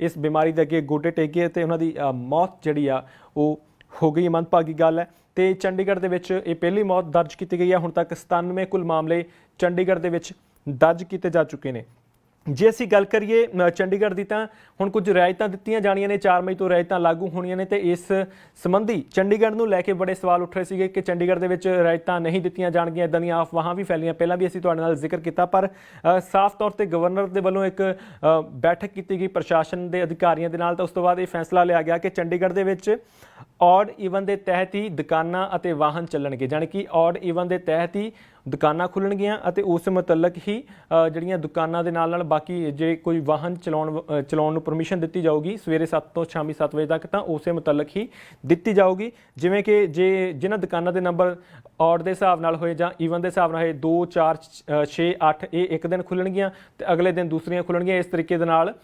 ਇਸ ਬਿਮਾਰੀ ਦੇ ਅੱਗੇ ਗੋਡੇ ਟੇਕ ਗਏ ਤੇ ਉਹਨਾਂ ਦੀ ਮੌਤ ਜਿਹੜੀ ਆ ਉਹ ਹੋ ਗਈ। ਮੰਦਭਾਗੀ ਗੱਲ ਹੈ। ਤੇ ਚੰਡੀਗੜ੍ਹ ਦੇ ਵਿੱਚ ਇਹ ਪਹਿਲੀ ਮੌਤ ਦਰਜ ਕੀਤੀ ਗਈ ਹੈ। ਹੁਣ ਤੱਕ 97 ਕੁੱਲ ਮਾਮਲੇ ਚੰਡੀਗੜ੍ਹ ਦੇ ਵਿੱਚ ਦਰਜ ਕੀਤੇ ਜਾ ਚੁੱਕੇ ਨੇ। ਜੇ ਅਸੀਂ ਗੱਲ ਕਰੀਏ ਚੰਡੀਗੜ੍ਹ ਦੀ ਤਾਂ ਹੁਣ ਕੁਝ ਰਿਆਇਤਾਂ ਦਿੱਤੀਆਂ ਜਾਣੀਆਂ ਨੇ, 4 ਮਈ ਤੋਂ ਰਿਆਇਤਾਂ ਲਾਗੂ ਹੋਣੀਆਂ ਨੇ ਤੇ ਇਸ ਸੰਬੰਧੀ ਚੰਡੀਗੜ੍ਹ ਨੂੰ ਲੈ ਕੇ ਬੜੇ ਸਵਾਲ ਉੱਠ ਰਹੇ ਸੀਗੇ ਕਿ ਚੰਡੀਗੜ੍ਹ ਦੇ ਵਿੱਚ ਰਿਆਇਤਾਂ ਨਹੀਂ ਦਿੱਤੀਆਂ ਜਾਣਗੀਆਂ। ਇੱਦਾਂ ਦੀਆਂ ਅਫਵਾਹਾਂ ਵੀ ਫੈਲੀਆਂ, ਪਹਿਲਾਂ ਵੀ ਅਸੀਂ ਤੁਹਾਡੇ ਨਾਲ ਜ਼ਿਕਰ ਕੀਤਾ, ਪਰ ਸਾਫ਼ ਤੌਰ ਤੇ ਗਵਰਨਰ ਦੇ ਵੱਲੋਂ ਇੱਕ ਬੈਠਕ ਕੀਤੀ ਗਈ ਪ੍ਰਸ਼ਾਸਨ ਦੇ ਅਧਿਕਾਰੀਆਂ ਦੇ ਨਾਲ ਤਾਂ ਉਸ ਤੋਂ ਬਾਅਦ ਇਹ ਫੈਸਲਾ ਲਿਆ ਗਿਆ ਕਿ ਚੰਡੀਗੜ੍ਹ ਦੇ ਵਿੱਚ ਔਡ ਈਵਨ ਦੇ ਤਹਿਤ ਹੀ ਦੁਕਾਨਾਂ ਅਤੇ ਵਾਹਨ ਚੱਲਣਗੇ, ਜਾਣੀ ਕਿ ਔਡ ਈਵਨ ਦੇ ਤਹਿਤ ਹੀ ਦੁਕਾਨਾਂ ਖੁੱਲਣਗੀਆਂ ਅਤੇ ਉਸ ਮੁਤਲਕ ਹੀ ਜਿਹੜੀਆਂ ਦੁਕਾਨਾਂ ਦੇ ਨਾਲ ਬਾਕੀ ਜੇ ਕੋਈ ਵਾਹਨ ਚਲਾਉਣ ਨੂੰ ਪਰਮਿਸ਼ਨ ਦਿੱਤੀ ਜਾਊਗੀ ਸਵੇਰੇ 7 ਤੋਂ ਸ਼ਾਮੀ 7 ਵਜੇ ਤੱਕ ਤਾਂ ਉਸੇ ਮੁਤਲਕ ਹੀ ਦਿੱਤੀ ਜਾਊਗੀ। ਜਿਵੇਂ ਕਿ ਜੇ ਜਿਨ੍ਹਾਂ ਦੁਕਾਨਾਂ ਦੇ ਨੰਬਰ ਔਡ ਦੇ ਹਿਸਾਬ ਨਾਲ ਹੋਏ ਜਾਂ ਈਵਨ ਦੇ ਹਿਸਾਬ ਨਾਲ ਹੋਏ 2 4 6 8 ਇਹ ਇੱਕ ਦਿਨ ਖੁੱਲਣਗੀਆਂ ਤੇ ਅਗਲੇ ਦਿਨ ਦੂਸਰੀਆਂ ਖੁੱਲਣਗੀਆਂ। ਇਸ ਤਰੀਕੇ ਦੇ ਨਾਲ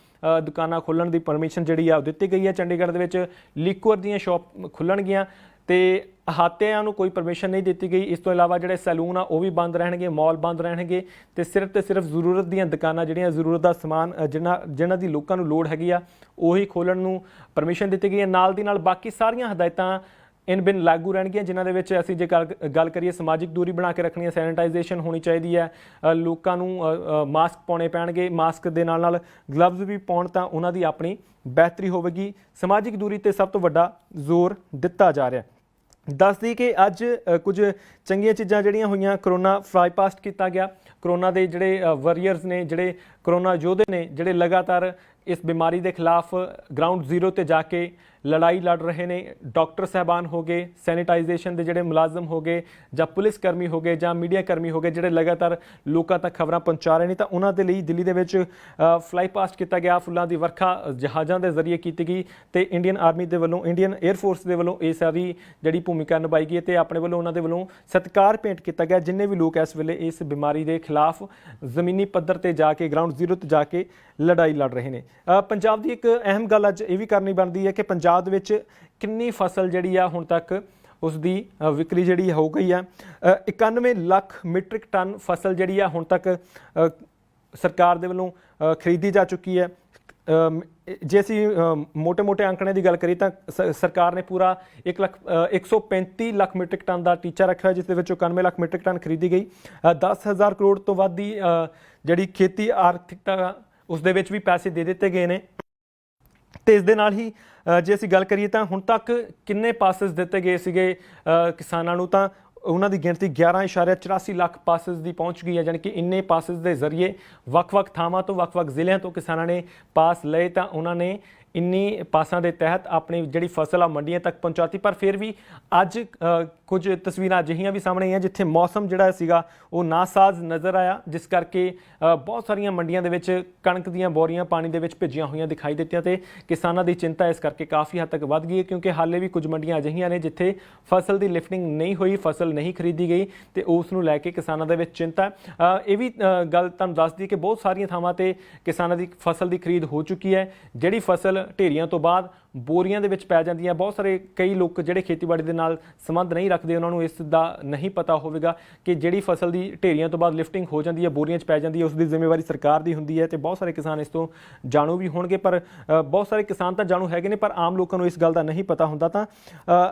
ਦੁਕਾਨਾਂ ਖੋਲ੍ਹਣ ਦੀ ਪਰਮਿਸ਼ਨ ਜਿਹੜੀ ਆ ਉਹ ਦਿੱਤੀ ਗਈ ਹੈ। ਚੰਡੀਗੜ੍ਹ ਦੇ ਵਿੱਚ ਲਿਕਵਰ ਦੀਆਂ ਸ਼ਾਪ ਖੁੱਲਣਗੀਆਂ ਤੇ ਅਹਾਤਿਆਂ ਨੂੰ ਕੋਈ ਪਰਮਿਸ਼ਨ ਨਹੀਂ ਦਿੱਤੀ ਗਈ। ਇਸ ਤੋਂ ਇਲਾਵਾ ਜਿਹੜੇ ਸੈਲੂਨ ਆ ਉਹ ਵੀ ਬੰਦ ਰਹਿਣਗੇ, ਮਾਲ ਬੰਦ ਰਹਿਣਗੇ ਤੇ ਸਿਰਫ ਜ਼ਰੂਰਤ ਦੀਆਂ ਦੁਕਾਨਾਂ ਜਿਹੜੀਆਂ ਜ਼ਰੂਰਤ ਦਾ ਸਮਾਨ ਜਿਨ੍ਹਾਂ ਦੀ ਲੋਕਾਂ ਨੂੰ ਲੋੜ ਹੈਗੀ ਆ ਉਹੀ ਖੋਲ੍ਹਣ ਨੂੰ ਪਰਮਿਸ਼ਨ ਦਿੱਤੀ ਗਈ ਹੈ। ਨਾਲ ਦੀ ਨਾਲ ਬਾਕੀ ਸਾਰੀਆਂ ਹਦਾਇਤਾਂ ਇਨ ਬਿਨ ਲਾਗੂ ਰਹਿਣਗੀਆਂ, ਜਿਨ੍ਹਾਂ ਦੇ ਵਿੱਚ ਅਸੀਂ ਜੇ ਗੱਲ ਕਰੀਏ ਸਮਾਜਿਕ ਦੂਰੀ ਬਣਾ ਕੇ ਰੱਖਣੀ ਹੈ, ਸੈਨੀਟਾਈਜੇਸ਼ਨ ਹੋਣੀ ਚਾਹੀਦੀ ਹੈ, ਲੋਕਾਂ ਨੂੰ ਮਾਸਕ ਪਾਉਣੇ ਪੈਣਗੇ, ਮਾਸਕ ਦੇ ਨਾਲ ਗਲਵਜ਼ ਵੀ ਪਾਉਣ ਤਾਂ ਉਹਨਾਂ ਦੀ ਆਪਣੀ ਬਿਹਤਰੀ ਹੋਵੇਗੀ। ਸਮਾਜਿਕ ਦੂਰੀ ਤੇ ਸਭ ਤੋਂ ਵੱਡਾ ਜ਼ੋਰ ਦਿੱਤਾ ਜਾ ਰਿਹਾ। ਦੱਸਦੀ ਕਿ ਅੱਜ ਕੁਝ ਚੰਗੀਆਂ ਚੀਜ਼ਾਂ ਜਿਹੜੀਆਂ ਹੋਈਆਂ, ਕਰੋਨਾ ਫਲਾਈਪਾਸਟ ਕੀਤਾ ਗਿਆ। ਕਰੋਨਾ ਦੇ ਜਿਹੜੇ ਵਾਰੀਅਰਸ ਨੇ, ਜਿਹੜੇ ਕਰੋਨਾ ਯੋਧੇ ਨੇ, ਜਿਹੜੇ ਲਗਾਤਾਰ ਇਸ ਬਿਮਾਰੀ ਦੇ ਖਿਲਾਫ ਗਰਾਊਂਡ ਜ਼ੀਰੋ ਤੇ ਜਾ ਕੇ ਲੜਾਈ ਲੜ ਰਹੇ ਨੇ, ਡਾਕਟਰ ਸਾਹਿਬਾਨ ਹੋ ਗਏ, ਸੈਨੀਟਾਈਜੇਸ਼ਨ ਦੇ ਜਿਹੜੇ ਮੁਲਾਜ਼ਮ ਹੋ ਗਏ ਜਾਂ ਪੁਲਿਸ ਕਰਮੀ ਹੋ ਗਏ ਜਾਂ ਮੀਡੀਆ ਕਰਮੀ ਹੋ ਗਏ, ਜਿਹੜੇ ਲਗਾਤਾਰ ਲੋਕਾਂ ਤੱਕ ਖਬਰਾਂ ਪਹੁੰਚਾ ਰਹੇ ਨੇ, ਤਾਂ ਉਹਨਾਂ ਦੇ ਲਈ ਦਿੱਲੀ ਦੇ ਵਿੱਚ ਫਲਾਈਪਾਸਟ ਕੀਤਾ ਗਿਆ। ਫੁੱਲਾਂ ਦੀ ਵਰਖਾ ਜਹਾਜ਼ਾਂ ਦੇ ਜ਼ਰੀਏ ਕੀਤੀ ਗਈ ਤੇ ਇੰਡੀਅਨ ਆਰਮੀ ਦੇ ਵੱਲੋਂ, ਇੰਡੀਅਨ 에ਅਰ ਫੋਰਸ ਦੇ ਵੱਲੋਂ ਇਹ ਸਾਰੀ ਜਿਹੜੀ ਭੂਮਿਕਾ ਨਿਭਾਈ ਗਈ ਤੇ ਆਪਣੇ ਵੱਲੋਂ ਉਹਨਾਂ ਦੇ ਵੱਲੋਂ ਸਤਿਕਾਰ ਭੇਂਟ ਕੀਤਾ ਗਿਆ, ਜਿੰਨੇ ਵੀ ਲੋਕ ਇਸ ਵੇਲੇ ਇਸ ਬਿਮਾਰੀ ਦੇ ਖਿਲਾਫ ਜ਼ਮੀਨੀ ਪੱਧਰ ਤੇ ਜਾ ਕੇ ਗਰਾਊਂਡ ਜ਼ੀਰੋ ਤੇ ਜਾ ਕੇ ਲੜਾਈ ਲੜ ਰਹੇ ਨੇ। ਪੰਜਾਬ ਦੀ ਇੱਕ ਅਹਿਮ ਗੱਲ ਅੱਜ ਇਹ ਵੀ ਕਰਨੀ ਬਣਦੀ ਹੈ ਕਿ ਪੰਜਾਬ ਦੇ ਵਿੱਚ ਕਿੰਨੀ ਫਸਲ ਜਿਹੜੀ ਆ ਹੁਣ ਤੱਕ ਉਸ ਦੀ ਵਿਕਰੀ ਜਿਹੜੀ ਹੋ ਗਈ ਆ। 91 ਲੱਖ ਮੀਟ੍ਰਿਕ ਟਨ ਫਸਲ ਜਿਹੜੀ ਆ ਹੁਣ ਤੱਕ ਸਰਕਾਰ ਦੇ ਵੱਲੋਂ ਖਰੀਦੀ ਜਾ ਚੁੱਕੀ ਹੈ। ਜੇ ਅਸੀਂ ਮੋਟੇ ਅੰਕੜੇ ਦੀ ਗੱਲ ਕਰੀਏ ਤਾਂ ਸਰਕਾਰ ਨੇ ਪੂਰਾ 135 ਲੱਖ ਮੀਟ੍ਰਿਕ ਟਨ ਦਾ ਟੀਚਾ ਰੱਖਿਆ, ਜਿਸ ਦੇ ਵਿੱਚੋਂ 91 ਲੱਖ ਮੀਟ੍ਰਿਕ ਟਨ ਖਰੀਦੀ ਗਈ। 10,000 ਕਰੋੜ ਤੋਂ ਵੱਧ ਦੀ ਜਿਹੜੀ ਖੇਤੀ ਆਰਥਿਕਤਾ ਉਸ ਦੇ ਵਿੱਚ ਵੀ ਪੈਸੇ ਦੇ ਦਿੱਤੇ ਗਏ ਨੇ। ਤੇ ਇਸ ਦੇ ਨਾਲ ਹੀ ਜੇ ਅਸੀਂ ਗੱਲ ਕਰੀਏ ਤਾਂ ਹੁਣ ਤੱਕ ਕਿੰਨੇ ਪਾਸਿਸ ਦਿੱਤੇ ਗਏ ਸੀਗੇ ਕਿਸਾਨਾਂ ਨੂੰ, ਤਾਂ ਉਹਨਾਂ ਦੀ ਗਿਣਤੀ 11.84 ਲੱਖ ਪਾਸਿਸ ਦੀ ਪਹੁੰਚ ਗਈ ਹੈ। ਜਾਣੀ ਕਿ ਇੰਨੇ ਪਾਸਿਸ ਦੇ ਜ਼ਰੀਏ ਵੱਖ-ਵੱਖ ਥਾਵਾਂ ਤੋਂ, ਵੱਖ-ਵੱਖ ਜ਼ਿਲ੍ਹਿਆਂ ਤੋਂ ਕਿਸਾਨਾਂ ਨੇ ਪਾਸ ਲਏ ਤਾਂ ਉਹਨਾਂ ਨੇ ਇੰਨੀ ਪਾਸਾਂ ਦੇ ਤਹਿਤ ਆਪਣੀ ਜਿਹੜੀ ਫਸਲ ਆ ਮੰਡੀਆਂ ਤੱਕ ਪਹੁੰਚਾਤੀ। ਪਰ ਫਿਰ ਵੀ ਅੱਜ ਕੁਝ ਤਸਵੀਰਾਂ ਅਜਿਹੀਆਂ ਵੀ ਸਾਹਮਣੇ ਆਈਆਂ ਜਿੱਥੇ ਮੌਸਮ ਜਿਹੜਾ ਸੀਗਾ ਉਹ ਨਾਸਾਜ਼ ਨਜ਼ਰ ਆਇਆ, ਜਿਸ ਕਰਕੇ ਬਹੁਤ ਸਾਰੀਆਂ ਮੰਡੀਆਂ ਦੇ ਵਿੱਚ ਕਣਕ ਦੀਆਂ ਬੋਰੀਆਂ ਪਾਣੀ ਦੇ ਵਿੱਚ ਭਿੱਜੀਆਂ ਹੋਈਆਂ ਦਿਖਾਈ ਦਿੱਤੀਆਂ ਤੇ ਕਿਸਾਨਾਂ ਦੀ ਚਿੰਤਾ ਇਸ ਕਰਕੇ ਕਾਫੀ ਹੱਦ ਤੱਕ ਵੱਧ ਗਈ ਹੈ, ਕਿਉਂਕਿ ਹਾਲੇ ਵੀ ਕੁਝ ਮੰਡੀਆਂ ਅਜਿਹੀਆਂ ਨੇ ਜਿੱਥੇ ਫਸਲ ਦੀ ਲਿਫਟਿੰਗ ਨਹੀਂ ਹੋਈ, ਫਸਲ ਨਹੀਂ ਖਰੀਦੀ ਗਈ ਤੇ ਉਸ ਨੂੰ ਲੈ ਕੇ ਕਿਸਾਨਾਂ ਦੇ ਵਿੱਚ ਚਿੰਤਾ ਹੈ। ਇਹ ਵੀ ਗੱਲ ਤੁਹਾਨੂੰ ਦੱਸ ਦਈਏ ਕਿ ਬਹੁਤ ਸਾਰੀਆਂ ਥਾਵਾਂ ਤੇ ਕਿਸਾਨਾਂ ਦੀ ਫਸਲ ਦੀ ਖਰੀਦ ਹੋ ਚੁੱਕੀ ਹੈ। ਜਿਹੜੀ ਫਸਲ ਢੇਰੀਆਂ ਤੋਂ ਬਾਅਦ ਬੋਰੀਆਂ ਦੇ ਵਿੱਚ ਪੈ ਜਾਂਦੀਆਂ, ਬਹੁਤ ਸਾਰੇ ਕਈ ਲੋਕ ਜਿਹੜੇ ਖੇਤੀਬਾੜੀ ਦੇ ਨਾਲ ਸੰਬੰਧ ਨਹੀਂ ਰੱਖਦੇ, ਉਹਨਾਂ ਨੂੰ ਇਸ ਦਾ ਨਹੀਂ ਪਤਾ ਹੋਵੇਗਾ ਕਿ ਜਿਹੜੀ ਫਸਲ ਦੀ ਢੇਰੀਆਂ ਤੋਂ ਬਾਅਦ ਲਿਫਟਿੰਗ ਹੋ ਜਾਂਦੀ ਹੈ, ਬੋਰੀਆਂ 'ਚ ਪੈ ਜਾਂਦੀ ਹੈ, ਉਸ ਦੀ ਜ਼ਿੰਮੇਵਾਰੀ ਸਰਕਾਰ ਦੀ ਹੁੰਦੀ ਹੈ ਤੇ ਬਹੁਤ ਸਾਰੇ ਕਿਸਾਨ ਇਸ ਤੋਂ ਜਾਣੂ ਵੀ ਹੋਣਗੇ। ਪਰ ਬਹੁਤ ਸਾਰੇ ਕਿਸਾਨ ਤਾਂ ਜਾਣੂ ਹੈਗੇ ਨੇ, ਪਰ ਆਮ ਲੋਕਾਂ ਨੂੰ ਇਸ ਗੱਲ ਦਾ ਨਹੀਂ ਪਤਾ ਹੁੰਦਾ। ਤਾਂ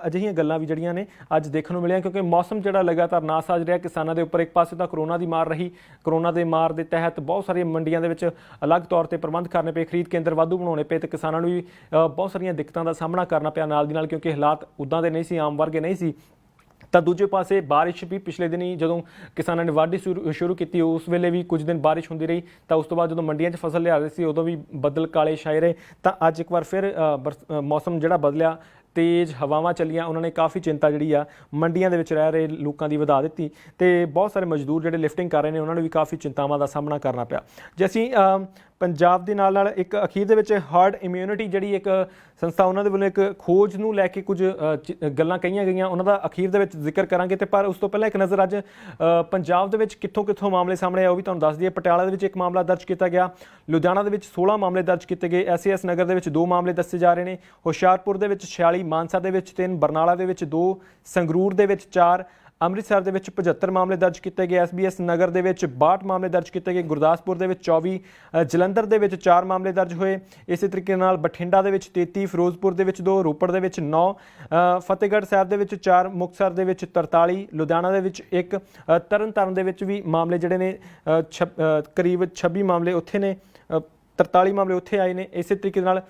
ਅਜਿਹੀਆਂ ਗੱਲਾਂ ਵੀ ਜਿਹੜੀਆਂ ਨੇ ਅੱਜ ਦੇਖਣ ਨੂੰ ਮਿਲੀਆਂ, ਕਿਉਂਕਿ ਮੌਸਮ ਜਿਹੜਾ ਲਗਾਤਾਰ ਨਾਸਾਜ਼ ਰਿਹਾ ਕਿਸਾਨਾਂ ਦੇ ਉੱਪਰ। ਇੱਕ ਪਾਸੇ ਤਾਂ ਕਰੋਨਾ ਦੀ ਮਾਰ ਰਹੀ, ਕਰੋਨਾ ਦੇ ਮਾਰ ਦੇ ਤਹਿਤ ਬਹੁਤ ਸਾਰੀਆਂ ਮੰਡੀਆਂ ਦੇ ਵਿੱਚ ਅਲੱਗ ਤੌਰ ਤੇ ਪ੍ਰਬੰਧ ਕਰਨੇ ਪਏ, ਖਰੀਦ ਕੇਂਦਰ ਵਾਧੂ ਬਣਾਉਣੇ ਪਏ ਤੇ ਕਿਸਾਨਾਂ ਨੂੰ ਵੀ ਬਹੁਤ ਸਾਰੀਆਂ ਦਿੱਕਤਾਂ ਦਾ ਸਾਹਮਣਾ ਕਰਨਾ ਪਿਆ ਨਾਲ ਦੀ ਨਾਲ, ਕਿਉਂਕਿ ਹਾਲਾਤ ਉੱਦਾਂ ਦੇ ਨਹੀਂ ਸੀ, ਆਮ ਵਰਗੇ ਨਹੀਂ ਸੀ। ਤਾਂ ਦੂਜੇ ਪਾਸੇ ਬਾਰਿਸ਼ ਵੀ ਪਿਛਲੇ ਦਿਨੀ ਜਦੋਂ ਕਿਸਾਨਾਂ ਨੇ ਵਾਢੀ ਸ਼ੁਰੂ ਕੀਤੀ ਉਸ ਵੇਲੇ ਵੀ ਕੁਝ ਦਿਨ ਬਾਰਿਸ਼ ਹੁੰਦੀ ਰਹੀ, ਤਾਂ ਉਸ ਤੋਂ ਬਾਅਦ ਜਦੋਂ ਮੰਡੀਆਂ 'ਚ ਫਸਲ ਲਿਆ ਰਹੀ ਸੀ ਉਦੋਂ ਵੀ ਬੱਦਲ ਕਾਲੇ ਛਾਏ ਰਹੇ। ਤਾਂ ਅੱਜ ਇੱਕ ਵਾਰ ਫਿਰ ਮੌਸਮ ਜਿਹੜਾ ਬਦਲਿਆ, ਤੇਜ਼ ਹਵਾਵਾਂ ਚੱਲੀਆਂ, ਉਹਨਾਂ ਨੇ ਕਾਫੀ ਚਿੰਤਾ ਜਿਹੜੀ ਆ ਮੰਡੀਆਂ ਦੇ ਵਿੱਚ ਰਹਿ ਰਹੇ ਲੋਕਾਂ ਦੀ ਵਧਾ ਦਿੱਤੀ ਤੇ ਬਹੁਤ ਸਾਰੇ ਮਜ਼ਦੂਰ ਜਿਹੜੇ ਲਿਫਟਿੰਗ ਕਰ ਰਹੇ ਨੇ ਉਹਨਾਂ ਨੂੰ ਵੀ ਕਾਫੀ ਚਿੰਤਾਵਾਂ ਦਾ ਸਾਹਮਣਾ ਕਰਨਾ ਪਿਆ। ਜੇ ਅਸੀਂ ਪੰਜਾਬ ਦੇ ਨਾਲ ਇੱਕ ਅਖੀਰ ਦੇ ਵਿੱਚ ਹਾਰਡ ਇਮਿਊਨਿਟੀ ਜਿਹੜੀ ਇੱਕ ਸੰਸਥਾ ਉਹਨਾਂ ਦੇ ਵੱਲੋਂ ਇੱਕ ਖੋਜ ਨੂੰ ਲੈ ਕੇ ਕੁਝ ਗੱਲਾਂ ਕਹੀਆਂ ਗਈਆਂ, ਉਹਨਾਂ ਦਾ ਅਖੀਰ ਦੇ ਵਿੱਚ ਜ਼ਿਕਰ ਕਰਾਂਗੇ। ਤੇ ਪਰ ਉਸ ਤੋਂ ਪਹਿਲਾਂ ਇੱਕ ਨਜ਼ਰ ਅੱਜ ਪੰਜਾਬ ਦੇ ਵਿੱਚ ਕਿੱਥੋਂ ਮਾਮਲੇ ਸਾਹਮਣੇ ਆਏ ਉਹ ਵੀ ਤੁਹਾਨੂੰ ਦੱਸ ਦਈਏ। ਪਟਿਆਲਾ ਦੇ ਵਿੱਚ ਇੱਕ ਮਾਮਲਾ ਦਰਜ ਕੀਤਾ ਗਿਆ, ਲੁਧਿਆਣਾ ਦੇ ਵਿੱਚ 16 ਮਾਮਲੇ ਦਰਜ ਕੀਤੇ ਗਏ, SAS ਨਗਰ ਦੇ ਵਿੱਚ 2 ਮਾਮਲੇ ਦੱਸੇ ਜਾ ਰਹੇ ਨੇ, ਹੁਸ਼ਿਆਰਪੁਰ ਦੇ ਵਿੱਚ 46, ਮਾਨਸਾ ਦੇ ਵਿੱਚ 3, ਬਰਨਾਲਾ ਦੇ ਵਿੱਚ 2, ਸੰਗਰੂਰ ਦੇ ਵਿੱਚ 4, ਅੰਮ੍ਰਿਤਸਰ ਦੇ ਵਿੱਚ 75 ਮਾਮਲੇ ਦਰਜ ਕੀਤੇ ਗਏ, SBS ਨਗਰ ਦੇ ਵਿੱਚ 62 ਮਾਮਲੇ ਦਰਜ ਕੀਤੇ ਗਏ, ਗੁਰਦਾਸਪੁਰ ਦੇ ਵਿੱਚ 24, ਜਲੰਧਰ ਦੇ ਵਿੱਚ 4 ਮਾਮਲੇ ਦਰਜ ਹੋਏ। ਇਸੇ ਤਰੀਕੇ ਨਾਲ ਬਠਿੰਡਾ ਦੇ ਵਿੱਚ 33, ਫਿਰੋਜ਼ਪੁਰ ਦੇ ਵਿੱਚ 2, ਰੋਪੜ ਦੇ ਵਿੱਚ 9, ਫਤਿਹਗੜ੍ਹ ਸਾਹਿਬ ਦੇ ਵਿੱਚ 4, ਮੁਕਤਸਰ ਦੇ ਵਿੱਚ 43, ਲੁਧਿਆਣਾ ਦੇ ਵਿੱਚ 1, ਤਰਨਤਾਰਨ ਦੇ ਵਿੱਚ ਵੀ ਮਾਮਲੇ ਜਿਹੜੇ ਨੇ ਕਰੀਬ 26 ਮਾਮਲੇ ਉੱਥੇ ਨੇ, 43 ਮਾਮਲੇ ਉੱਥੇ ਆਏ ਨੇ। ਇਸੇ ਤਰੀਕੇ ਨਾਲ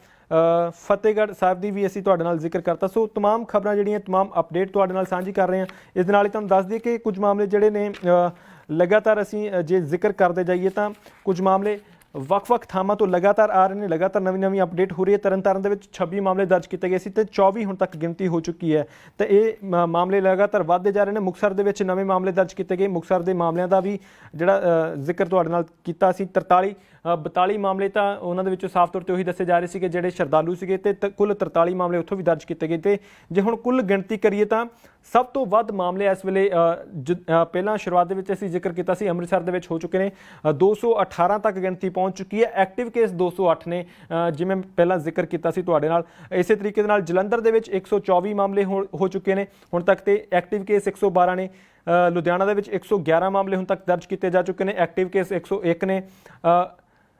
ਫਤਿਹਗੜ੍ਹ ਸਾਹਿਬ ਦੀ ਵੀ ਅਸੀਂ ਤੁਹਾਡੇ ਨਾਲ ਜ਼ਿਕਰ ਕਰਤਾ। ਸੋ ਤਮਾਮ ਖਬਰਾਂ ਜਿਹੜੀਆਂ ਤਮਾਮ ਅਪਡੇਟ ਤੁਹਾਡੇ ਨਾਲ ਸਾਂਝੀ ਕਰ ਰਹੇ ਹਾਂ। ਇਸ ਦੇ ਨਾਲ ਹੀ ਤੁਹਾਨੂੰ ਦੱਸ ਦਈਏ ਕਿ ਕੁਝ ਮਾਮਲੇ ਜਿਹੜੇ ਨੇ ਲਗਾਤਾਰ ਅਸੀਂ ਜੇ ਜ਼ਿਕਰ ਕਰਦੇ ਜਾਈਏ ਤਾਂ ਕੁਝ ਮਾਮਲੇ ਵੱਖ-ਵੱਖ ਥਾਵਾਂ ਤੋਂ ਲਗਾਤਾਰ ਆ ਰਹੇ ਨੇ, ਲਗਾਤਾਰ ਨਵੀਂ ਅਪਡੇਟ ਹੋ ਰਹੀ ਹੈ। ਤਰਨਤਾਰਨ ਦੇ ਵਿੱਚ 26 ਮਾਮਲੇ ਦਰਜ ਕੀਤੇ ਗਏ ਸੀ ਤੇ 24 ਹੁਣ ਤੱਕ ਗਿਣਤੀ ਹੋ ਚੁੱਕੀ ਹੈ ਤੇ ਇਹ ਮਾਮਲੇ ਲਗਾਤਾਰ ਵੱਧਦੇ ਜਾ ਰਹੇ ਨੇ। ਮੁਕਤਸਰ ਦੇ ਵਿੱਚ ਨਵੇਂ ਮਾਮਲੇ ਦਰਜ ਕੀਤੇ ਗਏ, ਮੁਕਤਸਰ ਦੇ ਮਾਮਲਿਆਂ ਦਾ ਵੀ ਜਿਹੜਾ ਜ਼ਿਕਰ ਤੁਹਾਡੇ ਨਾਲ ਕੀਤਾ ਸੀ। 42 ਮਾਮਲੇ ਤਾਂ ਉਹਨਾਂ ਦੇ ਵਿੱਚੋਂ ਸਾਫ਼ ਤੌਰ ਤੇ ਉਹੀ ਦੱਸੇ ਜਾ ਰਹੇ ਸੀ ਕਿ ਜਿਹੜੇ ਸ਼ਰਧਾਲੂ ਸੀਗੇ ਤੇ ਕੁੱਲ 43 ਮਾਮਲੇ ਉੱਥੋਂ ਵੀ ਦਰਜ ਕੀਤੇ ਗਏ। ਤੇ ਜੇ ਹੁਣ ਕੁੱਲ ਗਿਣਤੀ ਕਰੀਏ ਤਾਂ ਸਭ ਤੋਂ ਵੱਧ ਮਾਮਲੇ ਇਸ ਵੇਲੇ ਪਹਿਲਾਂ ਸ਼ੁਰੂਆਤ ਦੇ ਵਿੱਚ ਅਸੀਂ ਜ਼ਿਕਰ ਕੀਤਾ ਸੀ ਅੰਮ੍ਰਿਤਸਰ ਦੇ ਵਿੱਚ ਹੋ ਚੁੱਕੇ ਨੇ, 218 ਤੱਕ ਗਿਣਤੀ ਪਹੁੰਚ ਚੁੱਕੀ ਹੈ। ਐਕਟਿਵ ਕੇਸ 208 ਨੇ, ਜਿਵੇਂ ਪਹਿਲਾਂ ਜ਼ਿਕਰ ਕੀਤਾ ਸੀ ਤੁਹਾਡੇ ਨਾਲ। ਇਸੇ ਤਰੀਕੇ ਦੇ ਨਾਲ ਜਲੰਧਰ ਦੇ ਵਿੱਚ 124 ਮਾਮਲੇ ਹੋ ਚੁੱਕੇ ਨੇ ਹੁਣ ਤੱਕ ਤੇ ਐਕਟਿਵ ਕੇਸ 112 ਨੇ। ਲੁਧਿਆਣਾ ਦੇ ਵਿੱਚ 111 ਮਾਮਲੇ ਹੁਣ ਤੱਕ ਦਰਜ ਕੀਤੇ ਜਾ ਚੁੱਕੇ ਨੇ, ਐਕਟਿਵ ਕੇਸ 101 ਨੇ।